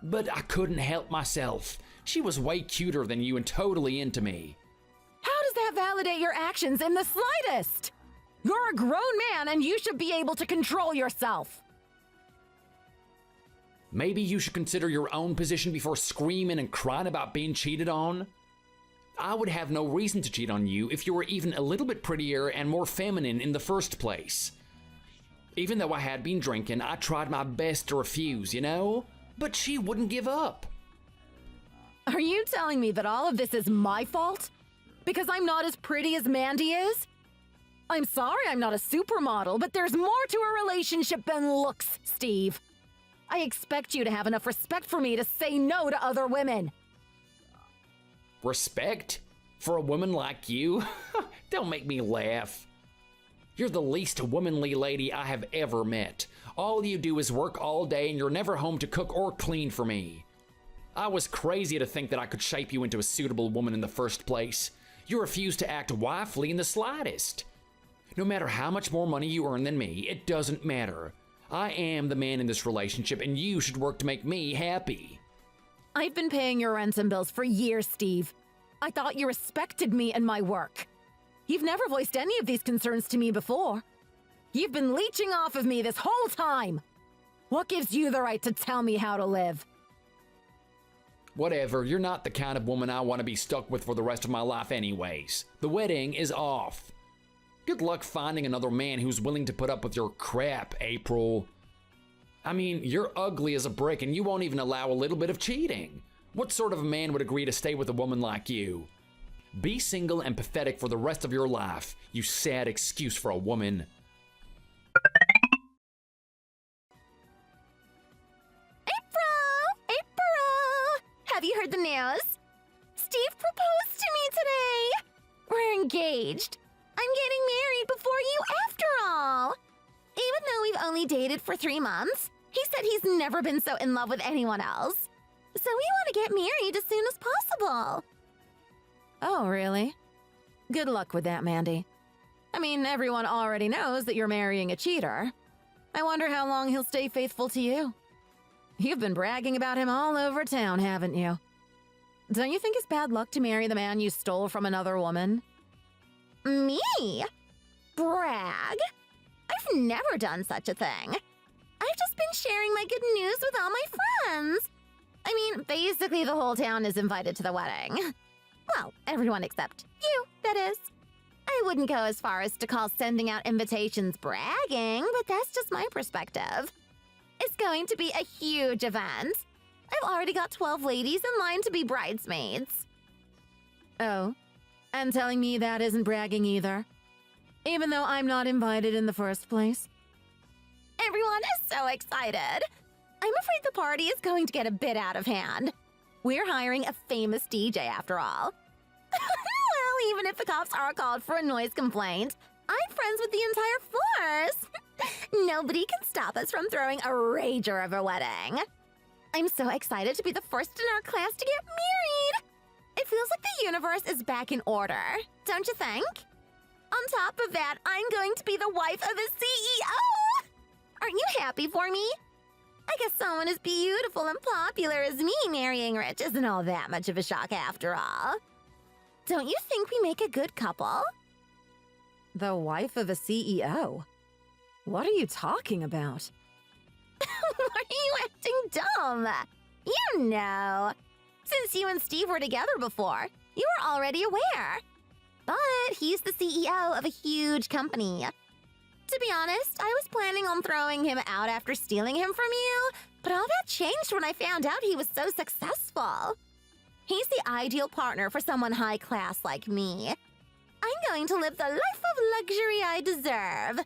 But I couldn't help myself. She was way cuter than you and totally into me. How does that validate your actions in the slightest? You're a grown man and you should be able to control yourself. Maybe you should consider your own position before screaming and crying about being cheated on. I would have no reason to cheat on you if you were even a little bit prettier and more feminine in the first place. Even though I had been drinking, I tried my best to refuse, you know? But she wouldn't give up. Are you telling me that all of this is my fault? Because I'm not as pretty as Mandy is? I'm sorry I'm not a supermodel, but there's more to a relationship than looks, Steve. I expect you to have enough respect for me to say no to other women. Respect? For a woman like you? Don't make me laugh. You're the least womanly lady I have ever met. All you do is work all day and you're never home to cook or clean for me. I was crazy to think that I could shape you into a suitable woman in the first place. You refuse to act wifely in the slightest. No matter how much more money you earn than me, it doesn't matter. I am the man in this relationship and you should work to make me happy. I've been paying your rent and bills for years, Steve. I thought you respected me and my work. You've never voiced any of these concerns to me before. You've been leeching off of me this whole time. What gives you the right to tell me how to live? Whatever, you're not the kind of woman I want to be stuck with for the rest of my life anyways. The wedding is off. Good luck finding another man who's willing to put up with your crap, April. I mean, you're ugly as a brick and you won't even allow a little bit of cheating. What sort of a man would agree to stay with a woman like you? Be single and pathetic for the rest of your life, you sad excuse for a woman. April! Have you heard the news? Steve proposed to me today. We're engaged. though we've only dated for 3 months, he said he's never been so in love with anyone else. So we want to get married as soon as possible. Oh, really? Good luck with that, Mandy. I mean, everyone already knows that you're marrying a cheater. I wonder how long he'll stay faithful to you. You've been bragging about him all over town, haven't you? Don't you think it's bad luck to marry the man you stole from another woman? Me? Brag? I've never done such a thing. I've just been sharing my good news with all my friends. I mean, basically the whole town is invited to the wedding. Well, everyone except you, that is. I wouldn't go as far as to call sending out invitations bragging, but that's just my perspective. It's going to be a huge event. I've already got 12 ladies in line to be bridesmaids. Oh, and telling me that isn't bragging either? Even though I'm not invited in the first place? Everyone is so excited. I'm afraid the party is going to get a bit out of hand. We're hiring a famous DJ after all. Well, even if the cops are called for a noise complaint, I'm friends with the entire force. Nobody can stop us from throwing a rager of a wedding. I'm so excited to be the first in our class to get married. It feels like the universe is back in order, don't you think? On top of that, I'm going to be the wife of a CEO. Aren't you happy for me? I guess someone as beautiful and popular as me marrying rich isn't all that much of a shock after all. Don't you think we make a good couple? The wife of a CEO? What are you talking about? Are you acting dumb? You know. Since you and Steve were together before, you were already aware. But he's the CEO of a huge company. To be honest, I was planning on throwing him out after stealing him from you, but all that changed when I found out he was so successful. He's the ideal partner for someone high class like me. I'm going to live the life of luxury I deserve.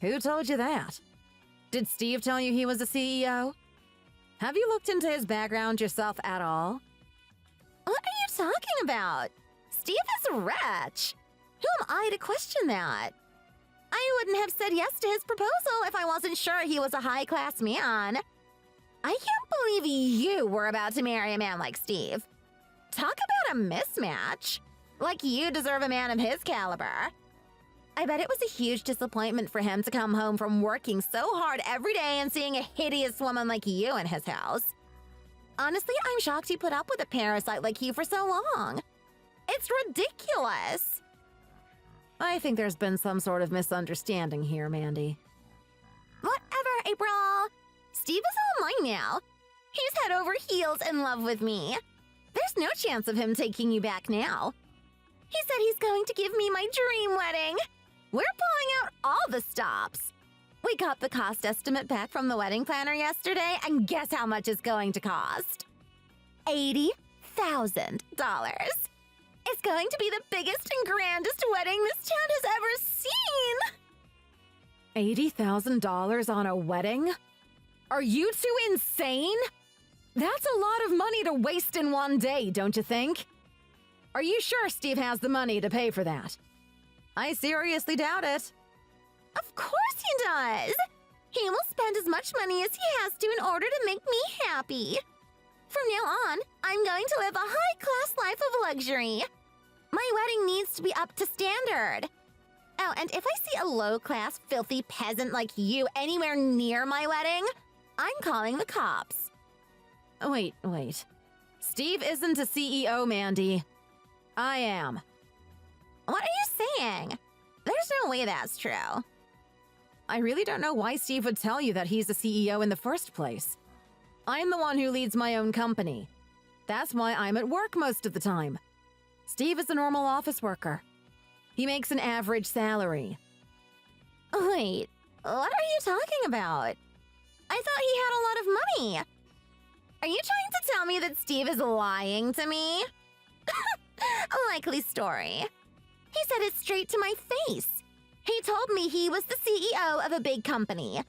Who told you that? Did Steve tell you he was a CEO? Have you looked into his background yourself at all? What are you talking about? Steve is rich. Who am I to question that? I wouldn't have said yes to his proposal if I wasn't sure he was a high-class man. I can't believe you were about to marry a man like Steve. Talk about a mismatch. Like you deserve a man of his caliber. I bet it was a huge disappointment for him to come home from working so hard every day and seeing a hideous woman like you in his house. Honestly, I'm shocked he put up with a parasite like you for so long. It's ridiculous. I think there's been some sort of misunderstanding here, Mandy. Whatever, April. Steve is all mine now. He's head over heels in love with me. There's no chance of him taking you back now. He said he's going to give me my dream wedding. We're pulling out all the stops. We got the cost estimate back from the wedding planner yesterday, and guess how much it's going to cost? $80,000. It's going to be the biggest and grandest wedding this town has ever seen. $80,000 on a wedding? Are you two insane? That's a lot of money to waste in one day, don't you think? Are you sure Steve has the money to pay for that? I seriously doubt it. Of course he does. He will spend as much money as he has to in order to make me happy. From now on, I'm going to live a high-class life of luxury. My wedding needs to be up to standard. Oh, and if I see a low-class, filthy peasant like you anywhere near my wedding, I'm calling the cops. Wait. Steve isn't a CEO, Mandy. I am. What are you saying? There's no way that's true. I really don't know why Steve would tell you that he's the CEO in the first place. I'm the one who leads my own company. That's why I'm at work most of the time. Steve is a normal office worker. He makes an average salary. Wait, what are you talking about? I thought he had a lot of money. Are you trying to tell me that Steve is lying to me? A likely story. He said it straight to my face. He told me he was the CEO of a big company.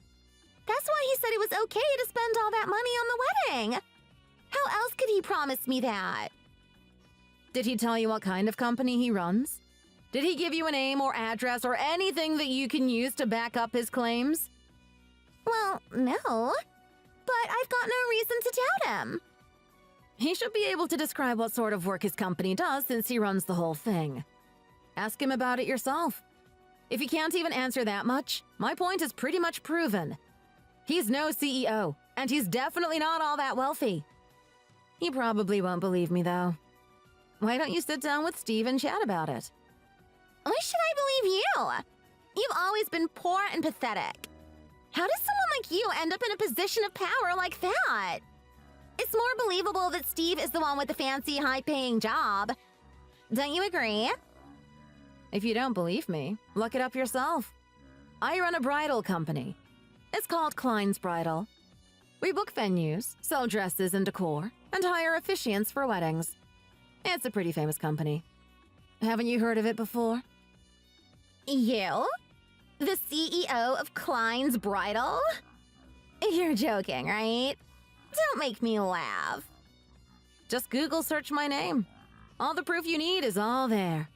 That's why he said it was okay to spend all that money on the wedding. How else could he promise me that? Did he tell you what kind of company he runs? Did he give you a name or address or anything that you can use to back up his claims? Well, no. But I've got no reason to doubt him. He should be able to describe what sort of work his company does since he runs the whole thing. Ask him about it yourself. If he can't even answer that much, my point is pretty much proven. He's no CEO, and he's definitely not all that wealthy. He probably won't believe me, though. Why don't you sit down with Steve and chat about it? Why should I believe you? You've always been poor and pathetic. How does someone like you end up in a position of power like that? It's more believable that Steve is the one with the fancy, high-paying job. Don't you agree? If you don't believe me, look it up yourself. I run a bridal company. It's called Klein's Bridal. We book venues, sell dresses and decor, and hire officiants for weddings. It's a pretty famous company. Haven't you heard of it before? You? The CEO of Klein's Bridal? You're joking, right? Don't make me laugh. Just Google search my name. All the proof you need is all there.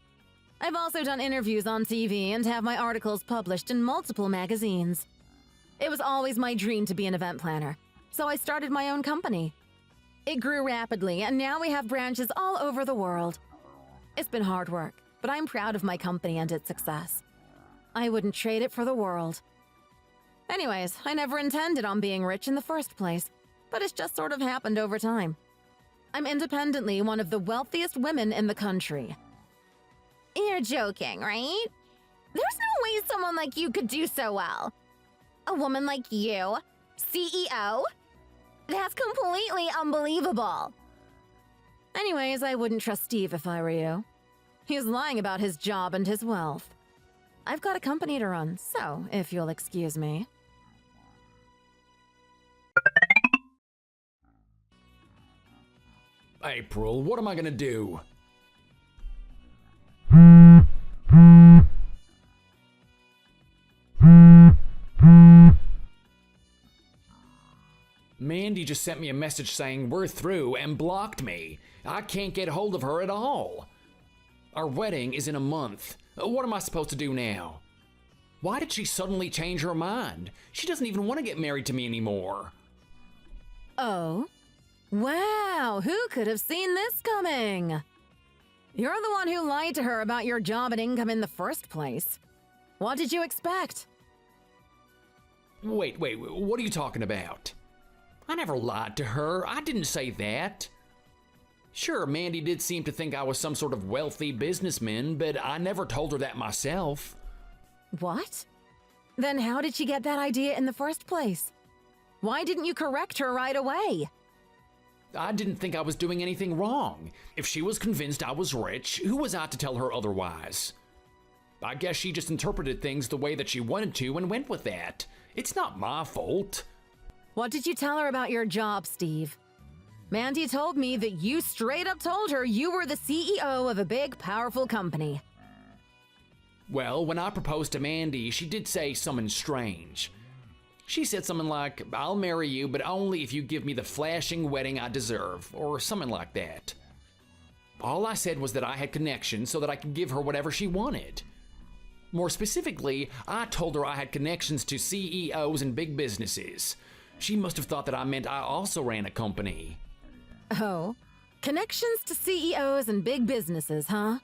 I've also done interviews on TV and have my articles published in multiple magazines. It was always my dream to be an event planner, so I started my own company. It grew rapidly, and now we have branches all over the world. It's been hard work, but I'm proud of my company and its success. I wouldn't trade it for the world. Anyways, I never intended on being rich in the first place, but it's just sort of happened over time. I'm independently one of the wealthiest women in the country. You're joking, right? There's no way someone like you could do so well. A woman like you, CEO? That's completely unbelievable. Anyways, I wouldn't trust Steve if I were you. He's lying about his job and his wealth. I've got a company to run, so if you'll excuse me. April, what am I gonna do? Mandy just sent me a message saying we're through and blocked me. I can't get hold of her at all. Our wedding is in a month. What am I supposed to do now? Why did she suddenly change her mind? She doesn't even want to get married to me anymore. Oh? Wow, who could have seen this coming? You're the one who lied to her about your job and income in the first place. What did you expect? Wait, what are you talking about? I never lied to her. I didn't say that. Sure, Mandy did seem to think I was some sort of wealthy businessman, but I never told her that myself. What? Then how did she get that idea in the first place? Why didn't you correct her right away? I didn't think I was doing anything wrong. If she was convinced I was rich, who was I to tell her otherwise? I guess she just interpreted things the way that she wanted to and went with that. It's not my fault. What did you tell her about your job, Steve? Mandy told me that you straight up told her you were the CEO of a big, powerful company. Well, when I proposed to Mandy, she did say something strange. She said something like, I'll marry you, but only if you give me the flashing wedding I deserve, or something like that. All I said was that I had connections so that I could give her whatever she wanted. More specifically, I told her I had connections to CEOs and big businesses. She must have thought that I meant I also ran a company. Oh, connections to CEOs and big businesses, huh?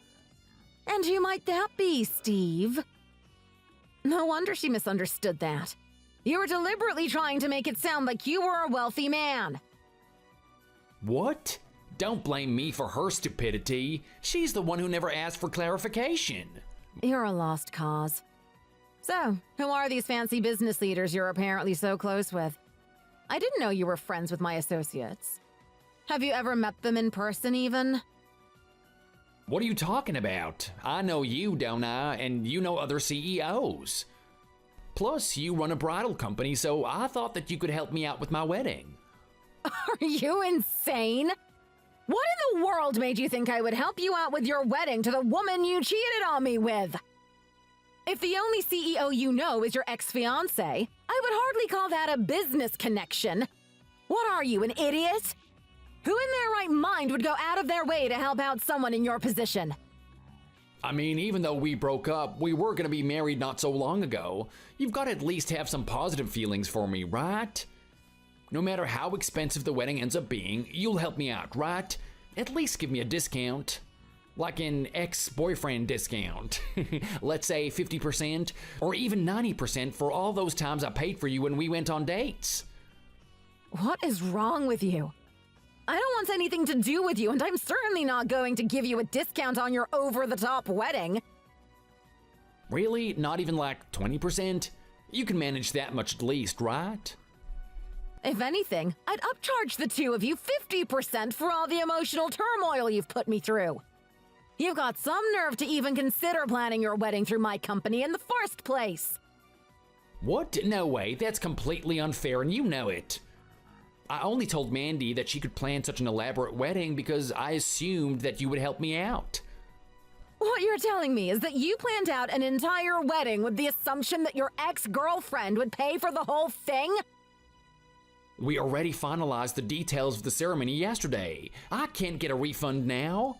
And who might that be, Steve? No wonder she misunderstood that. You were deliberately trying to make it sound like you were a wealthy man. What? Don't blame me for her stupidity. She's the one who never asked for clarification. You're a lost cause. So, who are these fancy business leaders you're apparently so close with? I didn't know you were friends with my associates. Have you ever met them in person, even? What are you talking about? I know you, don't I? And you know other CEOs. Plus, you run a bridal company, so I thought that you could help me out with my wedding. Are you insane? What in the world made you think I would help you out with your wedding to the woman you cheated on me with? If the only CEO you know is your ex-fiancé, I would hardly call that a business connection. What are you, an idiot? Who in their right mind would go out of their way to help out someone in your position? I mean, even though we broke up, we were gonna be married not so long ago. You've gotta at least have some positive feelings for me, right? No matter how expensive the wedding ends up being, you'll help me out, right? At least give me a discount. Like an ex-boyfriend discount. Let's say 50% or even 90% for all those times I paid for you when we went on dates. What is wrong with you? I don't want anything to do with you, and I'm certainly not going to give you a discount on your over-the-top wedding. Really? Not even like 20%? You can manage that much at least, right? If anything, I'd upcharge the two of you 50% for all the emotional turmoil you've put me through. You've got some nerve to even consider planning your wedding through my company in the first place. What? No way, that's completely unfair and you know it. I only told Mandy that she could plan such an elaborate wedding because I assumed that you would help me out. What you're telling me is that you planned out an entire wedding with the assumption that your ex-girlfriend would pay for the whole thing? We already finalized the details of the ceremony yesterday. I can't get a refund now.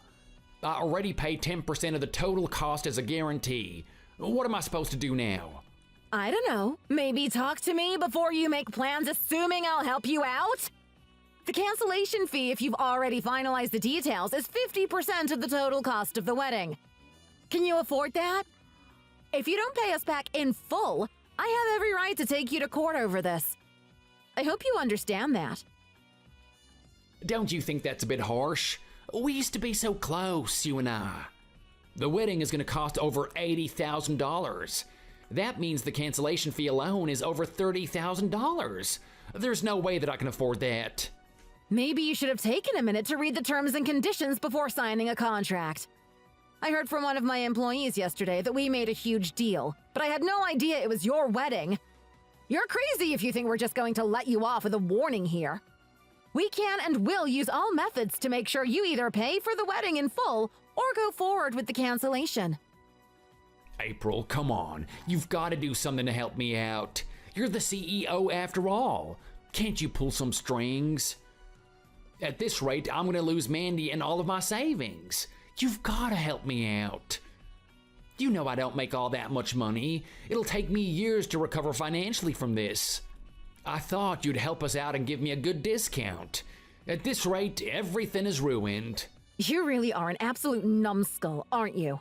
I already paid 10% of the total cost as a guarantee. What am I supposed to do now? I don't know. Maybe talk to me before you make plans assuming I'll help you out? The cancellation fee, if you've already finalized the details, is 50% of the total cost of the wedding. Can you afford that? If you don't pay us back in full, I have every right to take you to court over this. I hope you understand that. Don't you think that's a bit harsh? We used to be so close, you and I. The wedding is going to cost over $80,000. That means the cancellation fee alone is over $30,000. There's no way that I can afford that. Maybe you should have taken a minute to read the terms and conditions before signing a contract. I heard from one of my employees yesterday that we made a huge deal, but I had no idea it was your wedding. You're crazy if you think we're just going to let you off with a warning here. We can and will use all methods to make sure you either pay for the wedding in full or go forward with the cancellation. April, come on. You've got to do something to help me out. You're the CEO after all. Can't you pull some strings? At this rate, I'm going to lose Mandy and all of my savings. You've got to help me out. You know I don't make all that much money. It'll take me years to recover financially from this. I thought you'd help us out and give me a good discount. At this rate, everything is ruined. You really are an absolute numbskull, aren't you?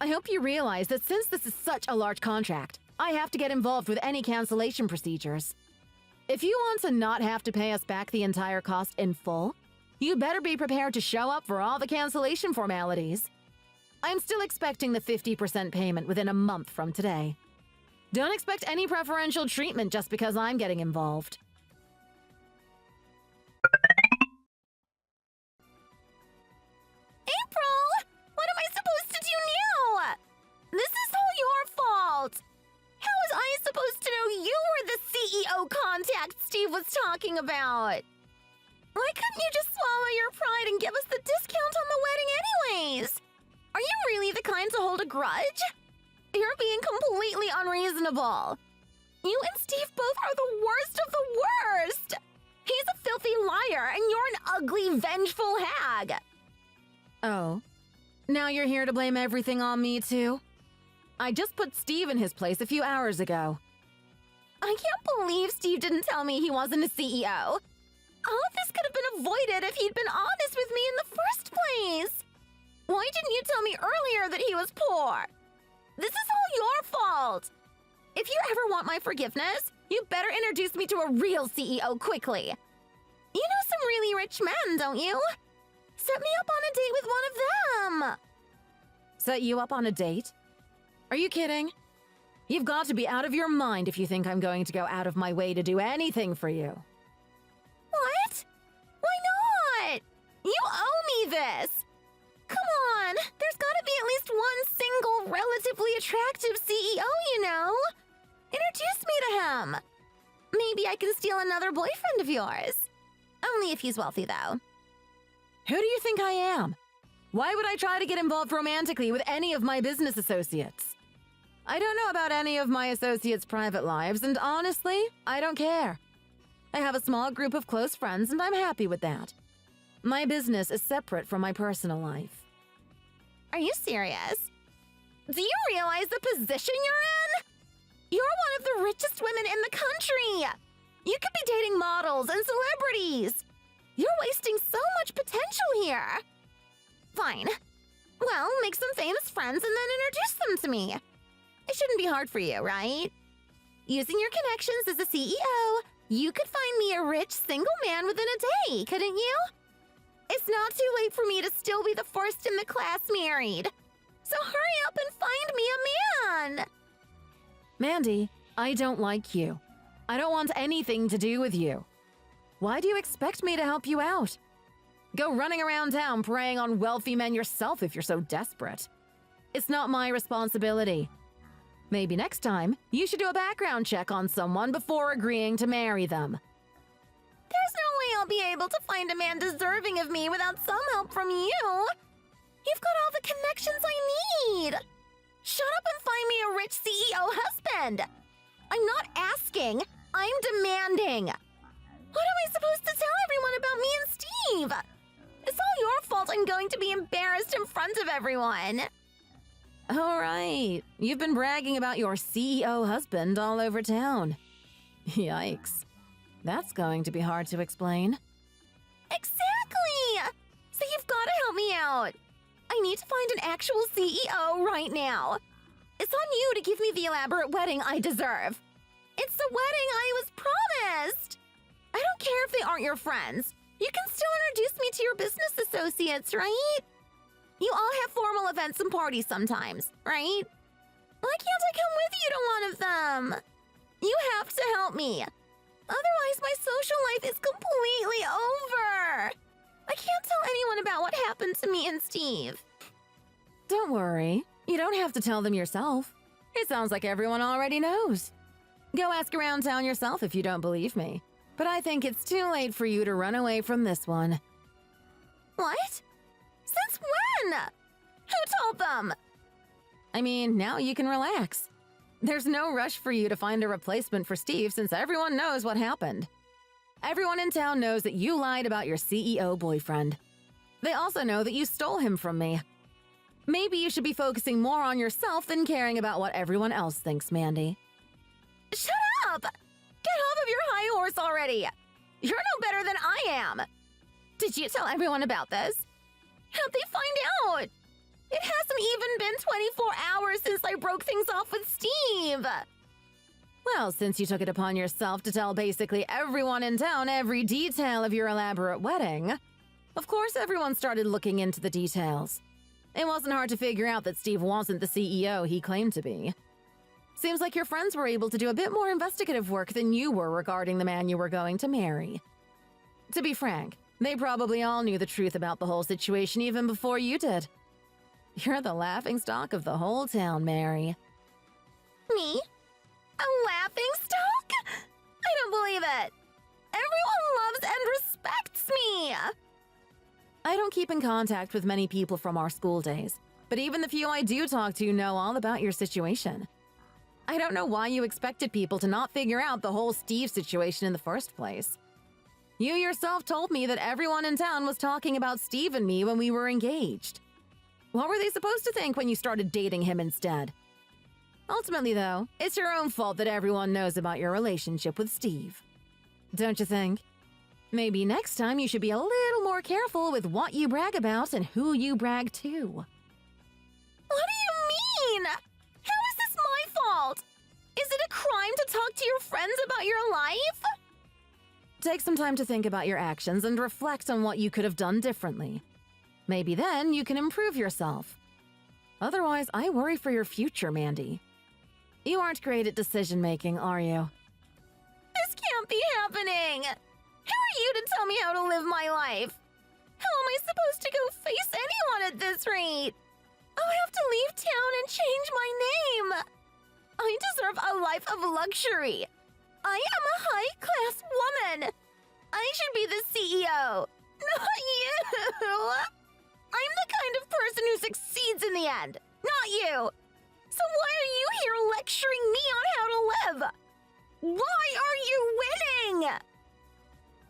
I hope you realize that since this is such a large contract, I have to get involved with any cancellation procedures. If you want to not have to pay us back the entire cost in full, you better be prepared to show up for all the cancellation formalities. I'm still expecting the 50% payment within a month from today. Don't expect any preferential treatment just because I'm getting involved. April! What am I supposed to do now? This is all your fault! How was I supposed to know you were the CEO contact Steve was talking about? Why couldn't you just swallow your pride and give us the discount on the wedding anyways? Are you really the kind to hold a grudge? You're being completely unreasonable. You and Steve both are the worst of the worst. He's a filthy liar and you're an ugly, vengeful hag. Oh, now you're here to blame everything on me too? I just put Steve in his place a few hours ago. I can't believe Steve didn't tell me he wasn't a CEO. All of this could have been avoided if he'd been honest with me in the first place. Why didn't you tell me earlier that he was poor? This is all your fault. If you ever want my forgiveness, you better introduce me to a real CEO quickly. You know some really rich men, don't you? Set me up on a date with one of them. Set you up on a date? Are you kidding? You've got to be out of your mind if you think I'm going to go out of my way to do anything for you. What? Why not? You owe me this. Come on, there's gotta be at least one single, relatively attractive CEO, you know? Introduce me to him. Maybe I can steal another boyfriend of yours. Only if he's wealthy, though. Who do you think I am? Why would I try to get involved romantically with any of my business associates? I don't know about any of my associates' private lives, and honestly, I don't care. I have a small group of close friends, and I'm happy with that. My business is separate from my personal life. Are you serious? Do you realize the position you're in? You're one of the richest women in the country. You could be dating models and celebrities. You're wasting so much potential here. Fine. Well, make some famous friends and then introduce them to me. It shouldn't be hard for you, right? Using your connections as a CEO, you could find me a rich single man within a day, couldn't you? It's not too late for me to still be the first in the class married. So hurry up and find me a man. Mandy, I don't like you. I don't want anything to do with you. Why do you expect me to help you out? Go running around town preying on wealthy men yourself if you're so desperate. It's not my responsibility. Maybe next time, you should do a background check on someone before agreeing to marry them. There's no way I'll be able to find a man deserving of me without some help from you. You've got all the connections I need. Shut up and find me a rich CEO husband. I'm not asking, I'm demanding. What am I supposed to tell everyone about me and Steve? It's all your fault I'm going to be embarrassed in front of everyone. All right, you've been bragging about your CEO husband all over town. Yikes. That's going to be hard to explain. Exactly! So you've got to help me out. I need to find an actual CEO right now. It's on you to give me the elaborate wedding I deserve. It's the wedding I was promised. I don't care if they aren't your friends. You can still introduce me to your business associates, right? You all have formal events and parties sometimes, right? Why can't I come with you to one of them? You have to help me. Otherwise, my social life is completely over. I can't tell anyone about what happened to me and Steve. Don't worry, you don't have to tell them yourself. It sounds like everyone already knows. Go ask around town yourself if you don't believe me. But I think it's too late for you to run away from this one. What? Since when? Who told them? I mean, now you can relax. There's no rush for you to find a replacement for Steve since everyone knows what happened. Everyone in town knows that you lied about your CEO boyfriend. They also know that you stole him from me. Maybe you should be focusing more on yourself than caring about what everyone else thinks, Mandy. Shut up! Get off of your high horse already! You're no better than I am! Did you tell everyone about this? How'd they find out? It hasn't even been 24 hours since I broke things off with Steve! Well, since you took it upon yourself to tell basically everyone in town every detail of your elaborate wedding, of course everyone started looking into the details. It wasn't hard to figure out that Steve wasn't the CEO he claimed to be. Seems like your friends were able to do a bit more investigative work than you were regarding the man you were going to marry. To be frank, they probably all knew the truth about the whole situation even before you did. You're the laughingstock of the whole town, Mary. Me? A laughingstock? I don't believe it! Everyone loves and respects me! I don't keep in contact with many people from our school days, but even the few I do talk to know all about your situation. I don't know why you expected people to not figure out the whole Steve situation in the first place. You yourself told me that everyone in town was talking about Steve and me when we were engaged. What were they supposed to think when you started dating him instead? Ultimately, though, it's your own fault that everyone knows about your relationship with Steve. Don't you think? Maybe next time you should be a little more careful with what you brag about and who you brag to. What do you mean? How is this my fault? Is it a crime to talk to your friends about your life? Take some time to think about your actions and reflect on what you could have done differently. Maybe then you can improve yourself. Otherwise, I worry for your future, Mandy. You aren't great at decision-making, are you? This can't be happening! Who are you to tell me how to live my life? How am I supposed to go face anyone at this rate? I'll have to leave town and change my name! I deserve a life of luxury! I am a high-class woman! I should be the CEO, not you! I'm the kind of person who succeeds in the end, not you! So why are you here lecturing me on how to live? Why are you winning?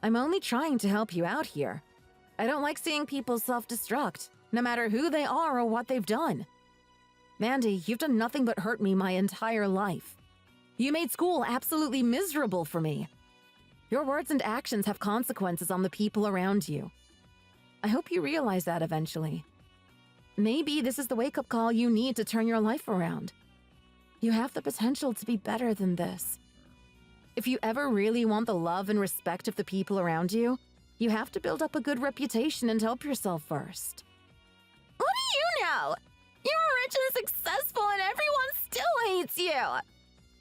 I'm only trying to help you out here. I don't like seeing people self-destruct, no matter who they are or what they've done. Mandy, you've done nothing but hurt me my entire life. You made school absolutely miserable for me. Your words and actions have consequences on the people around you. I hope you realize that eventually. Maybe this is the wake-up call you need to turn your life around. You have the potential to be better than this. If you ever really want the love and respect of the people around you, you have to build up a good reputation and help yourself first. What do you know? You're rich and successful and everyone still hates you.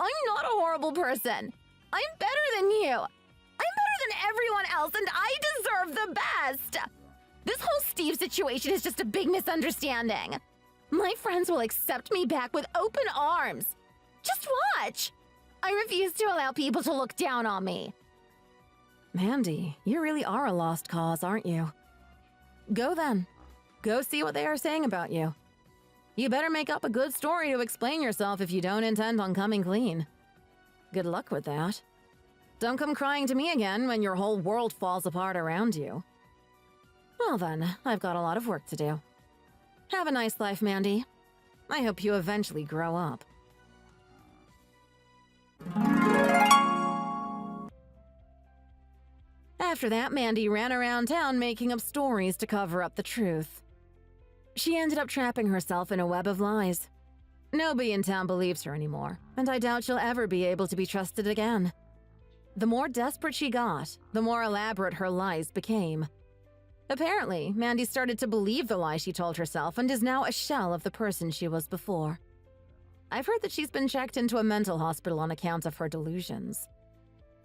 I'm not a horrible person. I'm better than you. I'm better than everyone else and I deserve the best. This whole Steve situation is just a big misunderstanding. My friends will accept me back with open arms. Just watch. I refuse to allow people to look down on me. Mandy, you really are a lost cause, aren't you? Go then. Go see what they are saying about you. You better make up a good story to explain yourself if you don't intend on coming clean. Good luck with that. Don't come crying to me again when your whole world falls apart around you. Well then, I've got a lot of work to do. Have a nice life, Mandy. I hope you eventually grow up. After that, Mandy ran around town making up stories to cover up the truth. She ended up trapping herself in a web of lies. Nobody in town believes her anymore, and I doubt she'll ever be able to be trusted again. The more desperate she got, the more elaborate her lies became. Apparently, Mandy started to believe the lie she told herself and is now a shell of the person she was before. I've heard that she's been checked into a mental hospital on account of her delusions.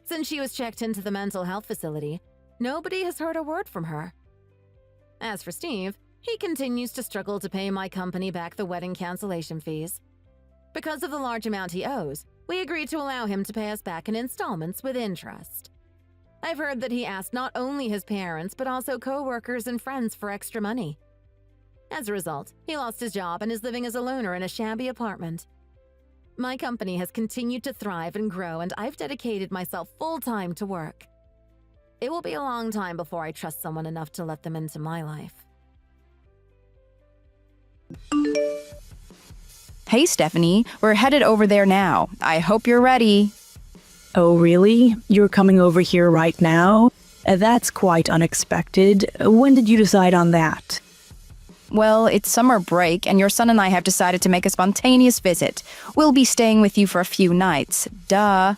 Since she was checked into the mental health facility, nobody has heard a word from her. As for Steve, he continues to struggle to pay my company back the wedding cancellation fees. Because of the large amount he owes, we agreed to allow him to pay us back in installments with interest. I've heard that he asked not only his parents, but also co-workers and friends for extra money. As a result, he lost his job and is living as a loner in a shabby apartment. My company has continued to thrive and grow, and I've dedicated myself full-time to work. It will be a long time before I trust someone enough to let them into my life. Hey, Stephanie, we're headed over there now. I hope you're ready. Oh, really? You're coming over here right now? That's quite unexpected. When did you decide on that? Well, it's summer break, and your son and I have decided to make a spontaneous visit. We'll be staying with you for a few nights. Duh.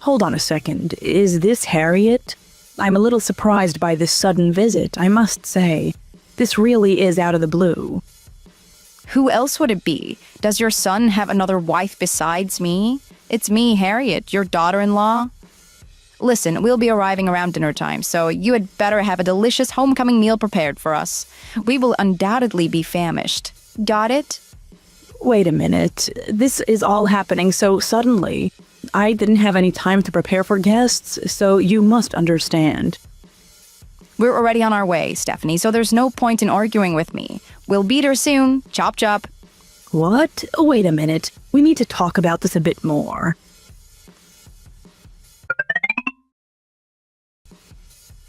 Hold on a second. Is this Harriet? I'm a little surprised by this sudden visit, I must say. This really is out of the blue. Who else would it be? Does your son have another wife besides me? It's me, Harriet, your daughter-in-law. Listen, we'll be arriving around dinner time, so you had better have a delicious homecoming meal prepared for us. We will undoubtedly be famished. Got it? Wait a minute. This is all happening so suddenly. I didn't have any time to prepare for guests, so you must understand. We're already on our way, Stephanie, so there's no point in arguing with me. We'll be there soon. Chop chop. What? Wait a minute. We need to talk about this a bit more.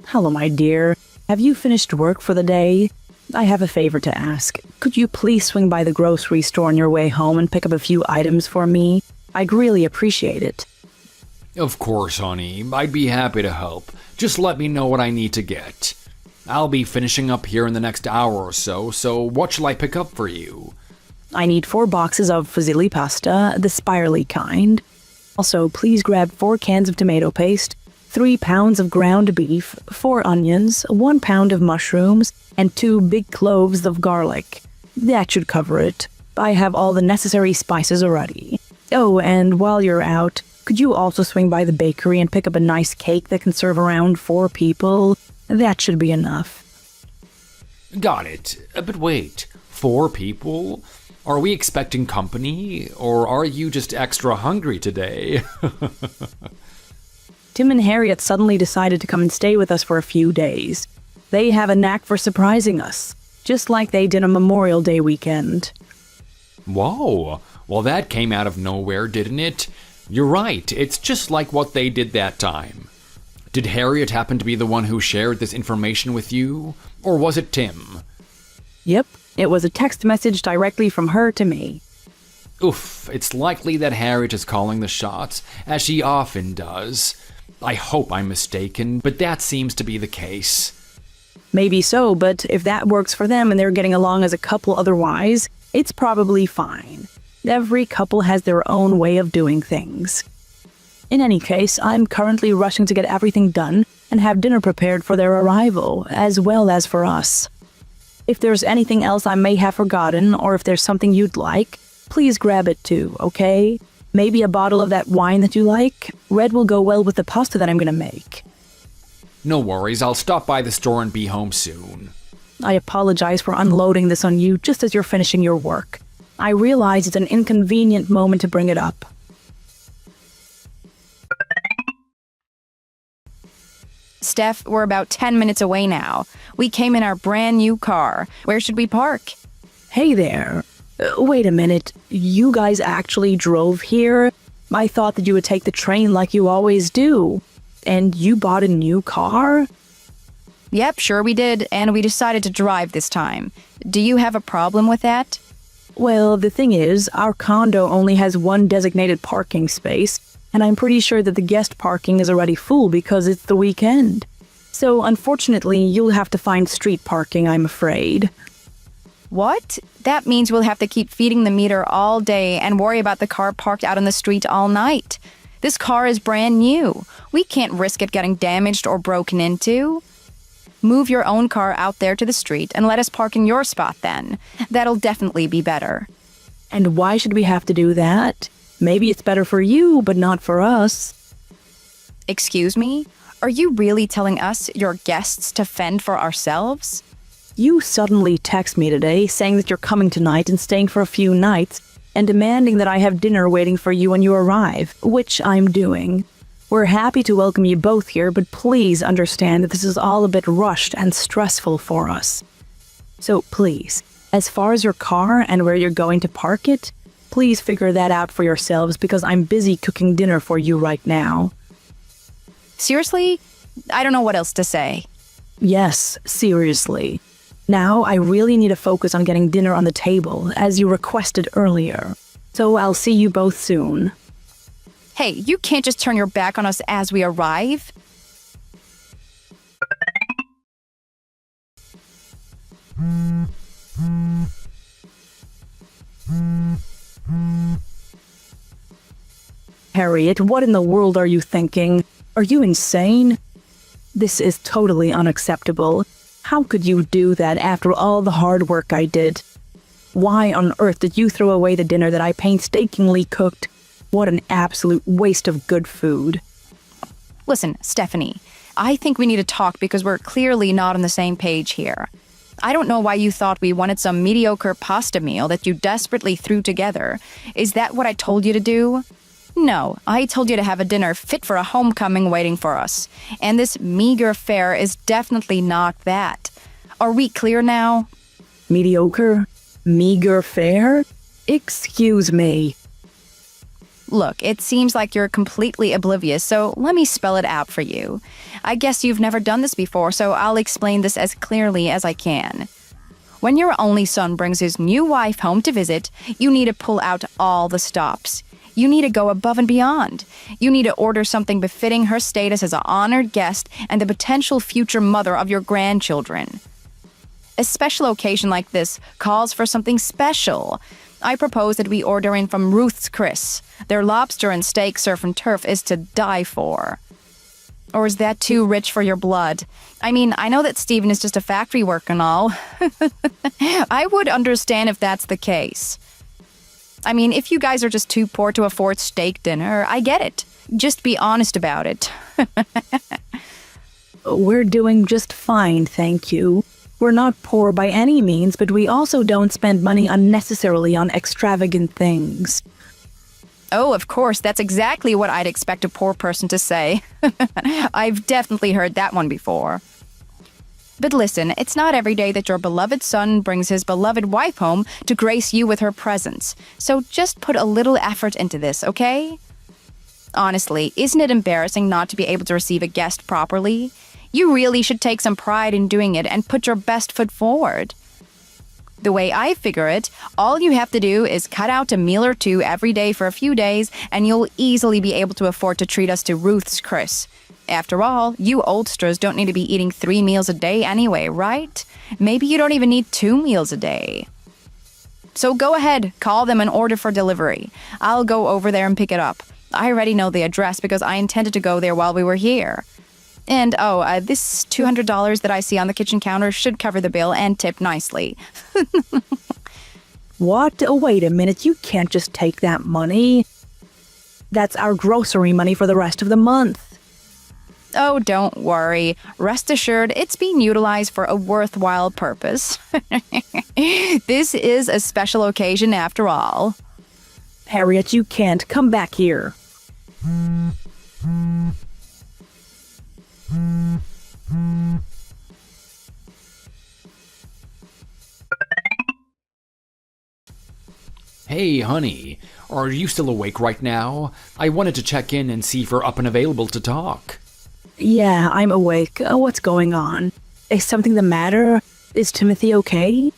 Hello, my dear. Have you finished work for the day? I have a favor to ask. Could you please swing by the grocery store on your way home and pick up a few items for me? I'd really appreciate it. Of course, honey. I'd be happy to help. Just let me know what I need to get. I'll be finishing up here in the next hour or so what shall I pick up for you? I need 4 boxes of fusilli pasta, the spirally kind. Also, please grab 4 cans of tomato paste, 3 pounds of ground beef, 4 onions, 1 pound of mushrooms, and 2 big cloves of garlic. That should cover it. I have all the necessary spices already. Oh, and while you're out, could you also swing by the bakery and pick up a nice cake that can serve around 4 people? That should be enough. Got it. But wait, 4 people? Are we expecting company, or are you just extra hungry today? Tim and Harriet suddenly decided to come and stay with us for a few days. They have a knack for surprising us, just like they did on Memorial Day weekend. Whoa, well that came out of nowhere, didn't it? You're right, it's just like what they did that time. Did Harriet happen to be the one who shared this information with you, or was it Tim? Yep, it was a text message directly from her to me. Oof, it's likely that Harriet is calling the shots, as she often does. I hope I'm mistaken, but that seems to be the case. Maybe so, but if that works for them and they're getting along as a couple otherwise, it's probably fine. Every couple has their own way of doing things. In any case, I'm currently rushing to get everything done and have dinner prepared for their arrival, as well as for us. If there's anything else I may have forgotten, or if there's something you'd like, please grab it too, okay? Maybe a bottle of that wine that you like? Red will go well with the pasta that I'm gonna make. No worries, I'll stop by the store and be home soon. I apologize for unloading this on you just as you're finishing your work. I realize it's an inconvenient moment to bring it up. Steph, we're about 10 minutes away now. We came in our brand new car. Where should we park? Hey there. Wait a minute. You guys actually drove here? I thought that you would take the train like you always do. And you bought a new car? Yep, sure we did, and we decided to drive this time. Do you have a problem with that? Well, the thing is, our condo only has one designated parking space, and I'm pretty sure that the guest parking is already full because it's the weekend. So, unfortunately, you'll have to find street parking, I'm afraid. What? That means we'll have to keep feeding the meter all day and worry about the car parked out on the street all night. This car is brand new. We can't risk it getting damaged or broken into. Move your own car out there to the street and let us park in your spot then. That'll definitely be better. And why should we have to do that? Maybe it's better for you, but not for us. Excuse me? Are you really telling us, your guests, to fend for ourselves? You suddenly text me today saying that you're coming tonight and staying for a few nights and demanding that I have dinner waiting for you when you arrive, which I'm doing. We're happy to welcome you both here, but please understand that this is all a bit rushed and stressful for us. So please, as far as your car and where you're going to park it, please figure that out for yourselves because I'm busy cooking dinner for you right now. Seriously? I don't know what else to say. Yes, seriously. Now I really need to focus on getting dinner on the table, as you requested earlier. So I'll see you both soon. Hey, you can't just turn your back on us as we arrive. Harriet, what in the world are you thinking? Are you insane? This is totally unacceptable. How could you do that after all the hard work I did? Why on earth did you throw away the dinner that I painstakingly cooked? What an absolute waste of good food. Listen, Stephanie, I think we need to talk because we're clearly not on the same page here. I don't know why you thought we wanted some mediocre pasta meal that you desperately threw together. Is that what I told you to do? No, I told you to have a dinner fit for a homecoming waiting for us. And this meager fare is definitely not that. Are we clear now? Mediocre? Meager fare? Excuse me. Look, it seems like you're completely oblivious, so let me spell it out for you. I guess you've never done this before, so I'll explain this as clearly as I can. When your only son brings his new wife home to visit, you need to pull out all the stops. You need to go above and beyond. You need to order something befitting her status as an honored guest and the potential future mother of your grandchildren. A special occasion like this calls for something special. I propose that we order in from Ruth's Chris. Their lobster and steak surf and turf is to die for. Or is that too rich for your blood? I mean, I know that Stephen is just a factory worker and all. I would understand if that's the case. I mean, if you guys are just too poor to afford steak dinner, I get it. Just be honest about it. We're doing just fine, thank you. We're not poor by any means, but we also don't spend money unnecessarily on extravagant things. Oh, of course, that's exactly what I'd expect a poor person to say. I've definitely heard that one before. But listen, it's not every day that your beloved son brings his beloved wife home to grace you with her presence. So just put a little effort into this, okay? Honestly, isn't it embarrassing not to be able to receive a guest properly? You really should take some pride in doing it and put your best foot forward. The way I figure it, all you have to do is cut out a meal or two every day for a few days, and you'll easily be able to afford to treat us to Ruth's Chris. After all, you oldsters don't need to be eating 3 meals a day anyway, right? Maybe you don't even need 2 meals a day. So go ahead, call them and order for delivery. I'll go over there and pick it up. I already know the address because I intended to go there while we were here. And this $200 that I see on the kitchen counter should cover the bill and tip nicely. What? Oh, wait a minute, you can't just take that money. That's our grocery money for the rest of the month. Oh, don't worry. Rest assured, it's being utilized for a worthwhile purpose. This is a special occasion after all. Harriet, you can't. Come back here. Hey, honey, are you still awake right now? I wanted to check in and see if you're up and available to talk. Yeah, I'm awake. What's going on? Is something the matter? Is Timothy okay?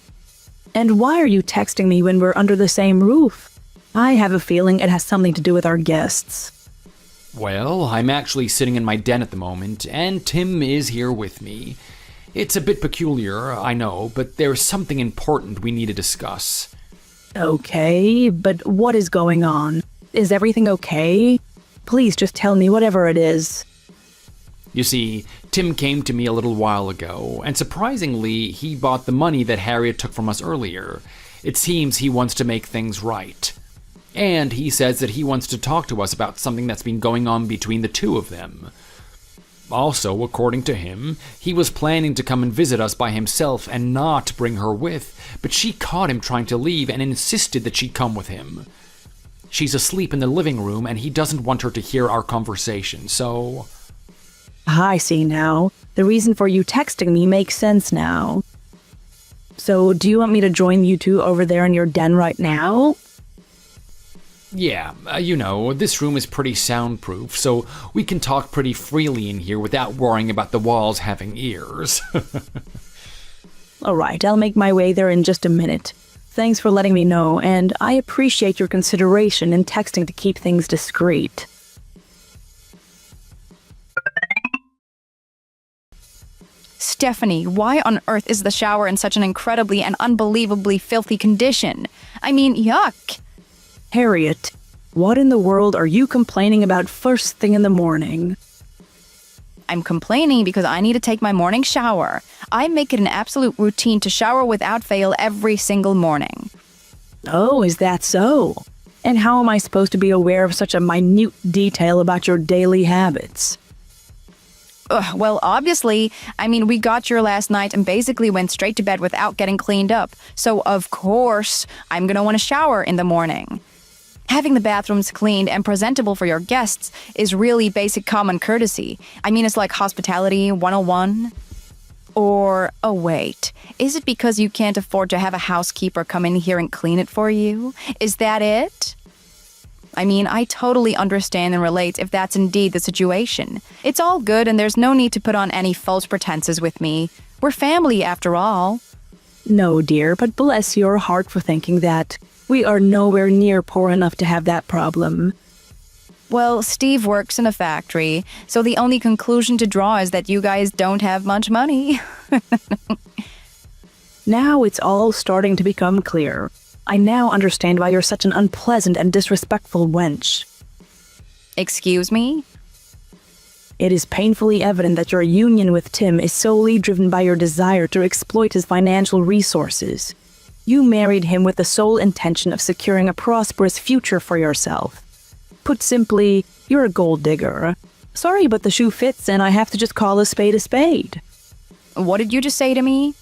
And why are you texting me when we're under the same roof? I have a feeling it has something to do with our guests. Well, I'm actually sitting in my den at the moment, and Tim is here with me. It's a bit peculiar, I know, but there's something important we need to discuss. Okay, but what is going on? Is everything okay? Please just tell me whatever it is. You see, Tim came to me a little while ago, and surprisingly, he bought the money that Harriet took from us earlier. It seems he wants to make things right. And he says that he wants to talk to us about something that's been going on between the two of them. Also, according to him, he was planning to come and visit us by himself and not bring her with, but she caught him trying to leave and insisted that she come with him. She's asleep in the living room and he doesn't want her to hear our conversation, so... I see now. The reason for you texting me makes sense now. So, do you want me to join you two over there in your den right now? Yeah, this room is pretty soundproof, so we can talk pretty freely in here without worrying about the walls having ears. Alright, I'll make my way there in just a minute. Thanks for letting me know, and I appreciate your consideration in texting to keep things discreet. Stephanie, why on earth is the shower in such an incredibly and unbelievably filthy condition? I mean, yuck! Harriet, what in the world are you complaining about first thing in the morning? I'm complaining because I need to take my morning shower. I make it an absolute routine to shower without fail every single morning. Oh, is that so? And how am I supposed to be aware of such a minute detail about your daily habits? Well, obviously, we got here last night and basically went straight to bed without getting cleaned up. So, of course, I'm gonna want to shower in the morning. Having the bathrooms cleaned and presentable for your guests is really basic common courtesy. It's like hospitality 101. Or, oh wait, is it because you can't afford to have a housekeeper come in here and clean it for you? Is that it? I totally understand and relate if that's indeed the situation. It's all good and there's no need to put on any false pretenses with me. We're family after all. No, dear, but bless your heart for thinking that. We are nowhere near poor enough to have that problem. Well, Steve works in a factory, so the only conclusion to draw is that you guys don't have much money. Now it's all starting to become clear. I now understand why you're such an unpleasant and disrespectful wench. Excuse me? It is painfully evident that your union with Tim is solely driven by your desire to exploit his financial resources. You married him with the sole intention of securing a prosperous future for yourself. Put simply, you're a gold digger. Sorry, but the shoe fits and I have to just call a spade a spade. What did you just say to me?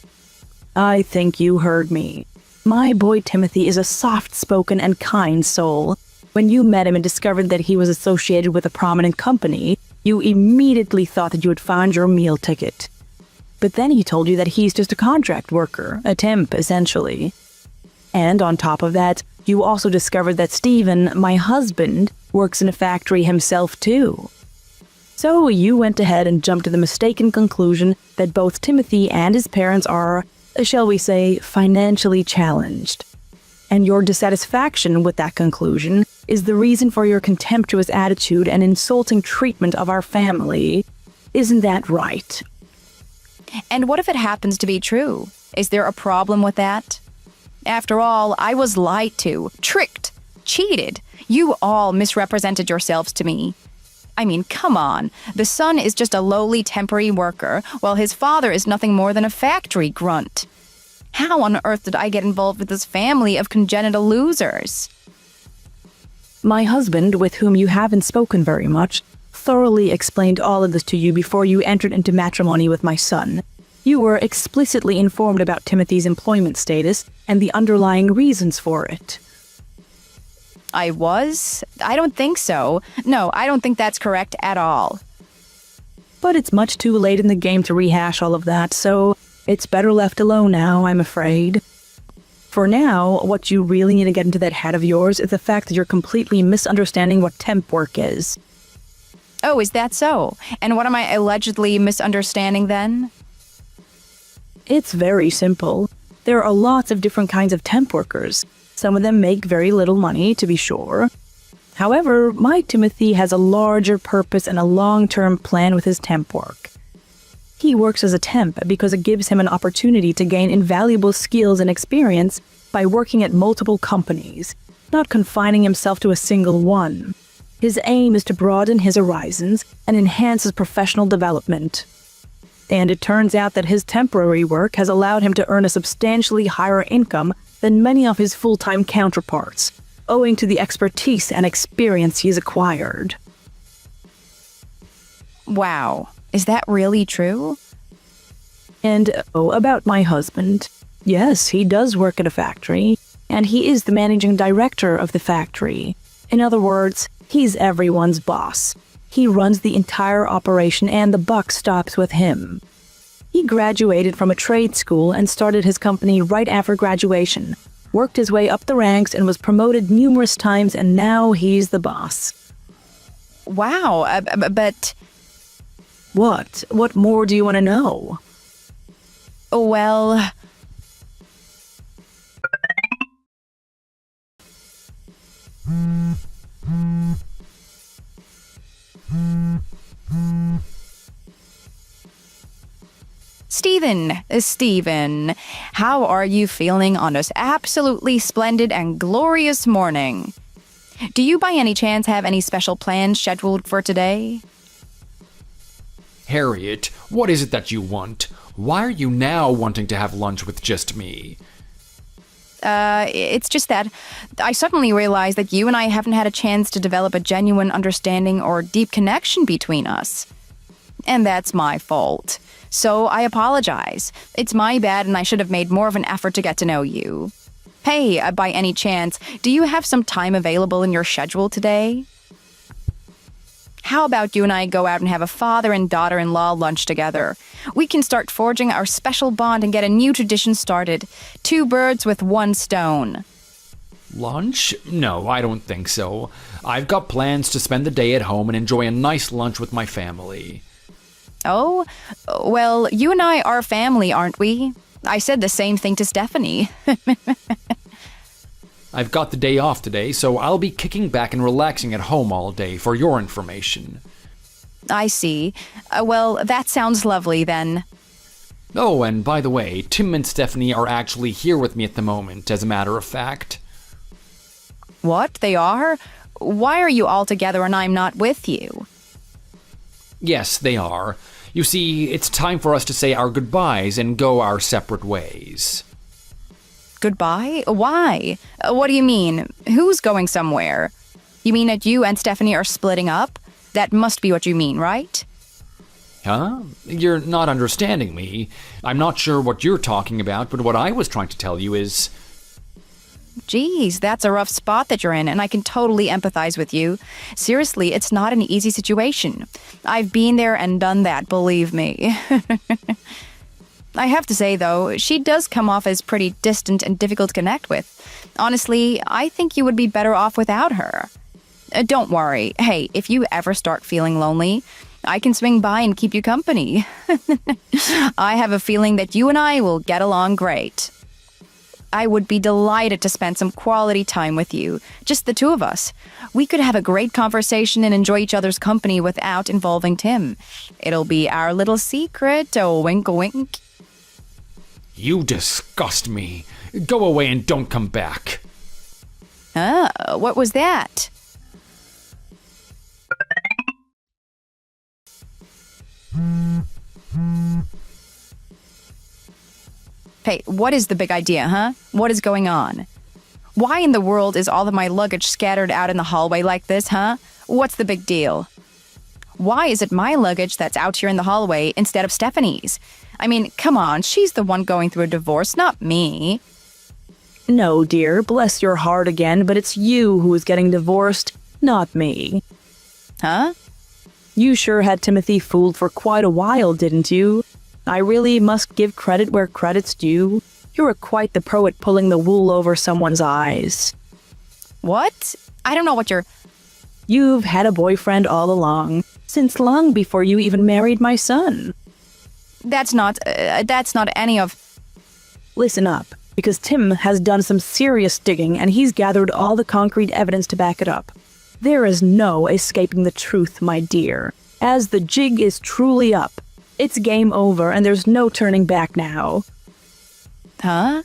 I think you heard me. My boy Timothy is a soft-spoken and kind soul. When you met him and discovered that he was associated with a prominent company, you immediately thought that you had found your meal ticket. But then he told you that he's just a contract worker, a temp, essentially. And on top of that, you also discovered that Stephen, my husband, works in a factory himself too. So you went ahead and jumped to the mistaken conclusion that both Timothy and his parents are, shall we say, financially challenged. And your dissatisfaction with that conclusion is the reason for your contemptuous attitude and insulting treatment of our family. Isn't that right? And what if it happens to be true? Is there a problem with that? After all, I was lied to, tricked, cheated. You all misrepresented yourselves to me. I mean, come on. The son is just a lowly temporary worker, while his father is nothing more than a factory grunt. How on earth did I get involved with this family of congenital losers? My husband, with whom you haven't spoken very much, thoroughly explained all of this to you before you entered into matrimony with my son. You were explicitly informed about Timothy's employment status and the underlying reasons for it. I was? I don't think so. No, I don't think that's correct at all. But it's much too late in the game to rehash all of that, so it's better left alone now, I'm afraid. For now, what you really need to get into that head of yours is the fact that you're completely misunderstanding what temp work is. Oh, is that so? And what am I allegedly misunderstanding then? It's very simple. There are lots of different kinds of temp workers. Some of them make very little money, to be sure. However, my Timothy has a larger purpose and a long-term plan with his temp work. He works as a temp because it gives him an opportunity to gain invaluable skills and experience by working at multiple companies, not confining himself to a single one. His aim is to broaden his horizons and enhance his professional development. And it turns out that his temporary work has allowed him to earn a substantially higher income than many of his full-time counterparts, owing to the expertise and experience he's acquired. Wow, is that really true? And, about my husband. Yes, he does work at a factory, and he is the managing director of the factory. In other words, he's everyone's boss. He runs the entire operation and the buck stops with him. He graduated from a trade school and started his company right after graduation, worked his way up the ranks and was promoted numerous times, and now he's the boss. Wow, but... What? What more do you want to know? Well... Stephen, how are you feeling on this absolutely splendid and glorious morning? Do you by any chance have any special plans scheduled for today? Harriet, what is it that you want? Why are you now wanting to have lunch with just me? It's just that I suddenly realized that you and I haven't had a chance to develop a genuine understanding or deep connection between us. And that's my fault. So I apologize. It's my bad and I should have made more of an effort to get to know you. Hey, by any chance, do you have some time available in your schedule today? How about you and I go out and have a father and daughter-in-law lunch together? We can start forging our special bond and get a new tradition started. 2 birds with 1 stone. Lunch? No, I don't think so. I've got plans to spend the day at home and enjoy a nice lunch with my family. Oh? Well, you and I are family, aren't we? I said the same thing to Stephanie. I've got the day off today, so I'll be kicking back and relaxing at home all day, for your information. I see. Well, that sounds lovely then. Oh, and by the way, Tim and Stephanie are actually here with me at the moment, as a matter of fact. What? They are? Why are you all together and I'm not with you? Yes, they are. You see, it's time for us to say our goodbyes and go our separate ways. Goodbye? Why? What do you mean? Who's going somewhere? You mean that you and Stephanie are splitting up? That must be what you mean, right? Huh? You're not understanding me. I'm not sure what you're talking about, but what I was trying to tell you is... Geez, that's a rough spot that you're in, and I can totally empathize with you. Seriously, it's not an easy situation. I've been there and done that, believe me. I have to say, though, she does come off as pretty distant and difficult to connect with. Honestly, I think you would be better off without her. Don't worry. Hey, if you ever start feeling lonely, I can swing by and keep you company. I have a feeling that you and I will get along great. I would be delighted to spend some quality time with you, just the two of us. We could have a great conversation and enjoy each other's company without involving Tim. It'll be our little secret, oh wink wink. You disgust me. Go away and don't come back. What was that? Hey, what is the big idea, huh? What is going on? Why in the world is all of my luggage scattered out in the hallway like this, huh? What's the big deal? Why is it my luggage that's out here in the hallway instead of Stephanie's? I mean, come on, she's the one going through a divorce, not me. No, dear, bless your heart again, but it's you who is getting divorced, not me. Huh? You sure had Timothy fooled for quite a while, didn't you? I really must give credit where credit's due. You're quite the pro at pulling the wool over someone's eyes. What? I don't know what you're... You've had a boyfriend all along, since long before you even married my son. That's not any of... Listen up, because Tim has done some serious digging and he's gathered all the concrete evidence to back it up. There is no escaping the truth, my dear, as the jig is truly up. It's game over and there's no turning back now. Huh?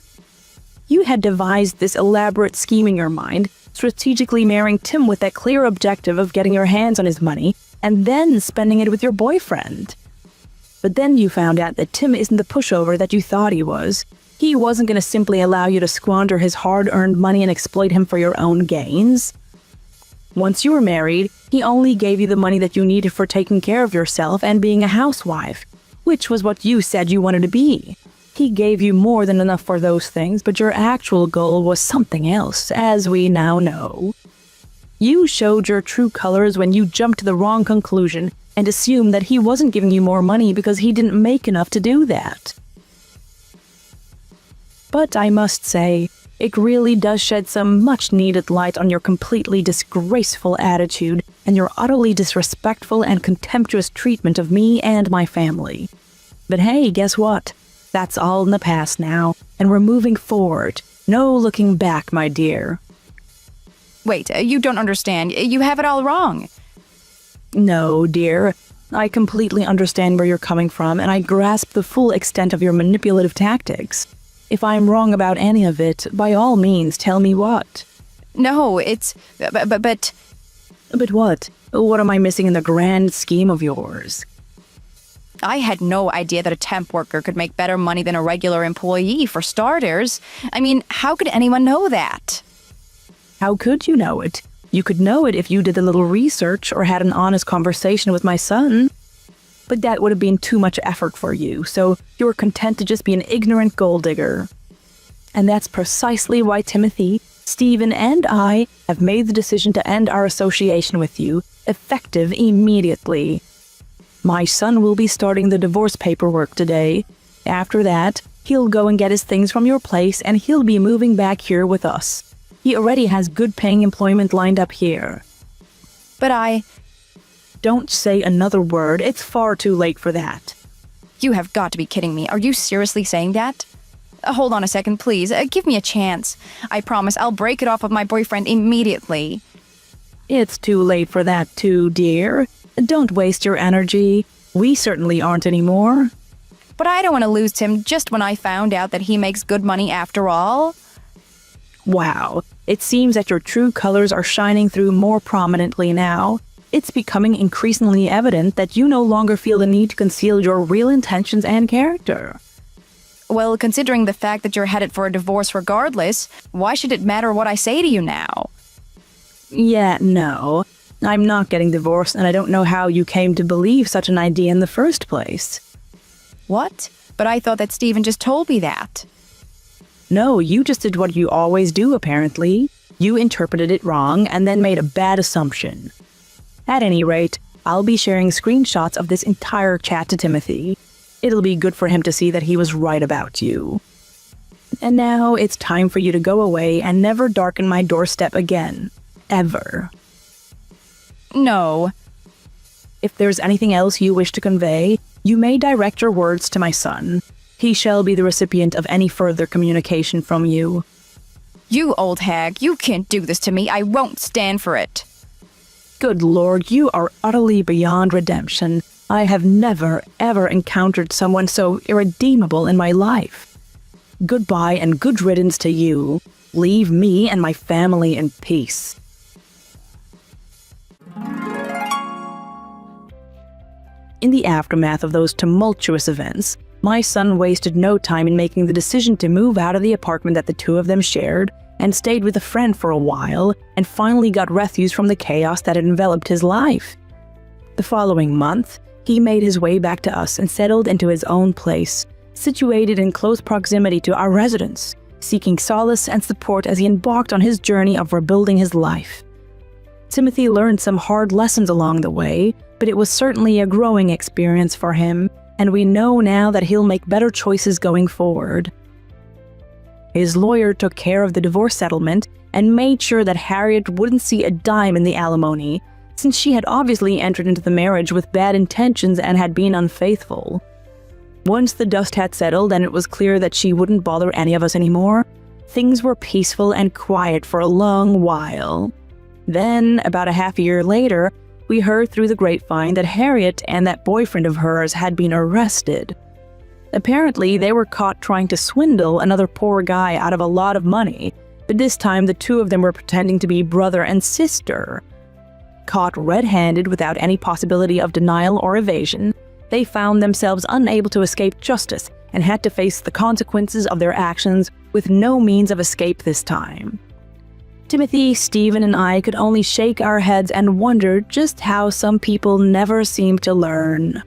You had devised this elaborate scheme in your mind, strategically marrying Tim with that clear objective of getting your hands on his money and then spending it with your boyfriend. But then you found out that Tim isn't the pushover that you thought he was. He wasn't going to simply allow you to squander his hard-earned money and exploit him for your own gains. Once you were married, he only gave you the money that you needed for taking care of yourself and being a housewife, which was what you said you wanted to be. He gave you more than enough for those things, but your actual goal was something else, as we now know. You showed your true colors when you jumped to the wrong conclusion and assumed that he wasn't giving you more money because he didn't make enough to do that. But I must say, it really does shed some much-needed light on your completely disgraceful attitude and your utterly disrespectful and contemptuous treatment of me and my family. But hey, guess what? That's all in the past now, and we're moving forward. No looking back, my dear. Wait, you don't understand. You have it all wrong. No, dear. I completely understand where you're coming from, and I grasp the full extent of your manipulative tactics. If I'm wrong about any of it, by all means, tell me what. No, it's... But... But what? What am I missing in the grand scheme of yours? I had no idea that a temp worker could make better money than a regular employee, for starters. I mean, how could anyone know that? How could you know it? You could know it if you did a little research or had an honest conversation with my son. But that would have been too much effort for you, so you were content to just be an ignorant gold digger. And that's precisely why Timothy, Stephen, and I have made the decision to end our association with you, effective immediately. My son will be starting the divorce paperwork today. After that, he'll go and get his things from your place and he'll be moving back here with us. He already has good paying employment lined up here. But I... Don't say another word. It's far too late for that. You have got to be kidding me. Are you seriously saying that? Hold on a second, please. Give me a chance. I promise I'll break it off with my boyfriend immediately. It's too late for that too, dear. Don't waste your energy. We certainly aren't anymore. But I don't want to lose him just when I found out that he makes good money after all. Wow. It seems that your true colors are shining through more prominently now. It's becoming increasingly evident that you no longer feel the need to conceal your real intentions and character. Well, considering the fact that you're headed for a divorce regardless, why should it matter what I say to you now? Yeah, no. I'm not getting divorced, and I don't know how you came to believe such an idea in the first place. What? But I thought that Stephen just told me that. No, you just did what you always do, apparently. You interpreted it wrong and then made a bad assumption. At any rate, I'll be sharing screenshots of this entire chat to Timothy. It'll be good for him to see that he was right about you. And now it's time for you to go away and never darken my doorstep again. Ever. No. If there's anything else you wish to convey, you may direct your words to my son. He shall be the recipient of any further communication from you. You old hag, you can't do this to me. I won't stand for it. Good Lord, you are utterly beyond redemption. I have never, ever encountered someone so irredeemable in my life. Goodbye and good riddance to you. Leave me and my family in peace. In the aftermath of those tumultuous events, my son wasted no time in making the decision to move out of the apartment that the two of them shared and stayed with a friend for a while and finally got refuse from the chaos that had enveloped his life. The following month, he made his way back to us and settled into his own place, situated in close proximity to our residence, seeking solace and support as he embarked on his journey of rebuilding his life. Timothy learned some hard lessons along the way, but it was certainly a growing experience for him, and we know now that he'll make better choices going forward. His lawyer took care of the divorce settlement and made sure that Harriet wouldn't see a dime in the alimony, since she had obviously entered into the marriage with bad intentions and had been unfaithful. Once the dust had settled and it was clear that she wouldn't bother any of us anymore, things were peaceful and quiet for a long while. Then, about a half year later, we heard through the grapevine that Harriet and that boyfriend of hers had been arrested. Apparently, they were caught trying to swindle another poor guy out of a lot of money, but this time the two of them were pretending to be brother and sister. Caught red-handed without any possibility of denial or evasion, they found themselves unable to escape justice and had to face the consequences of their actions with no means of escape this time. Timothy, Stephen, and I could only shake our heads and wonder just how some people never seem to learn.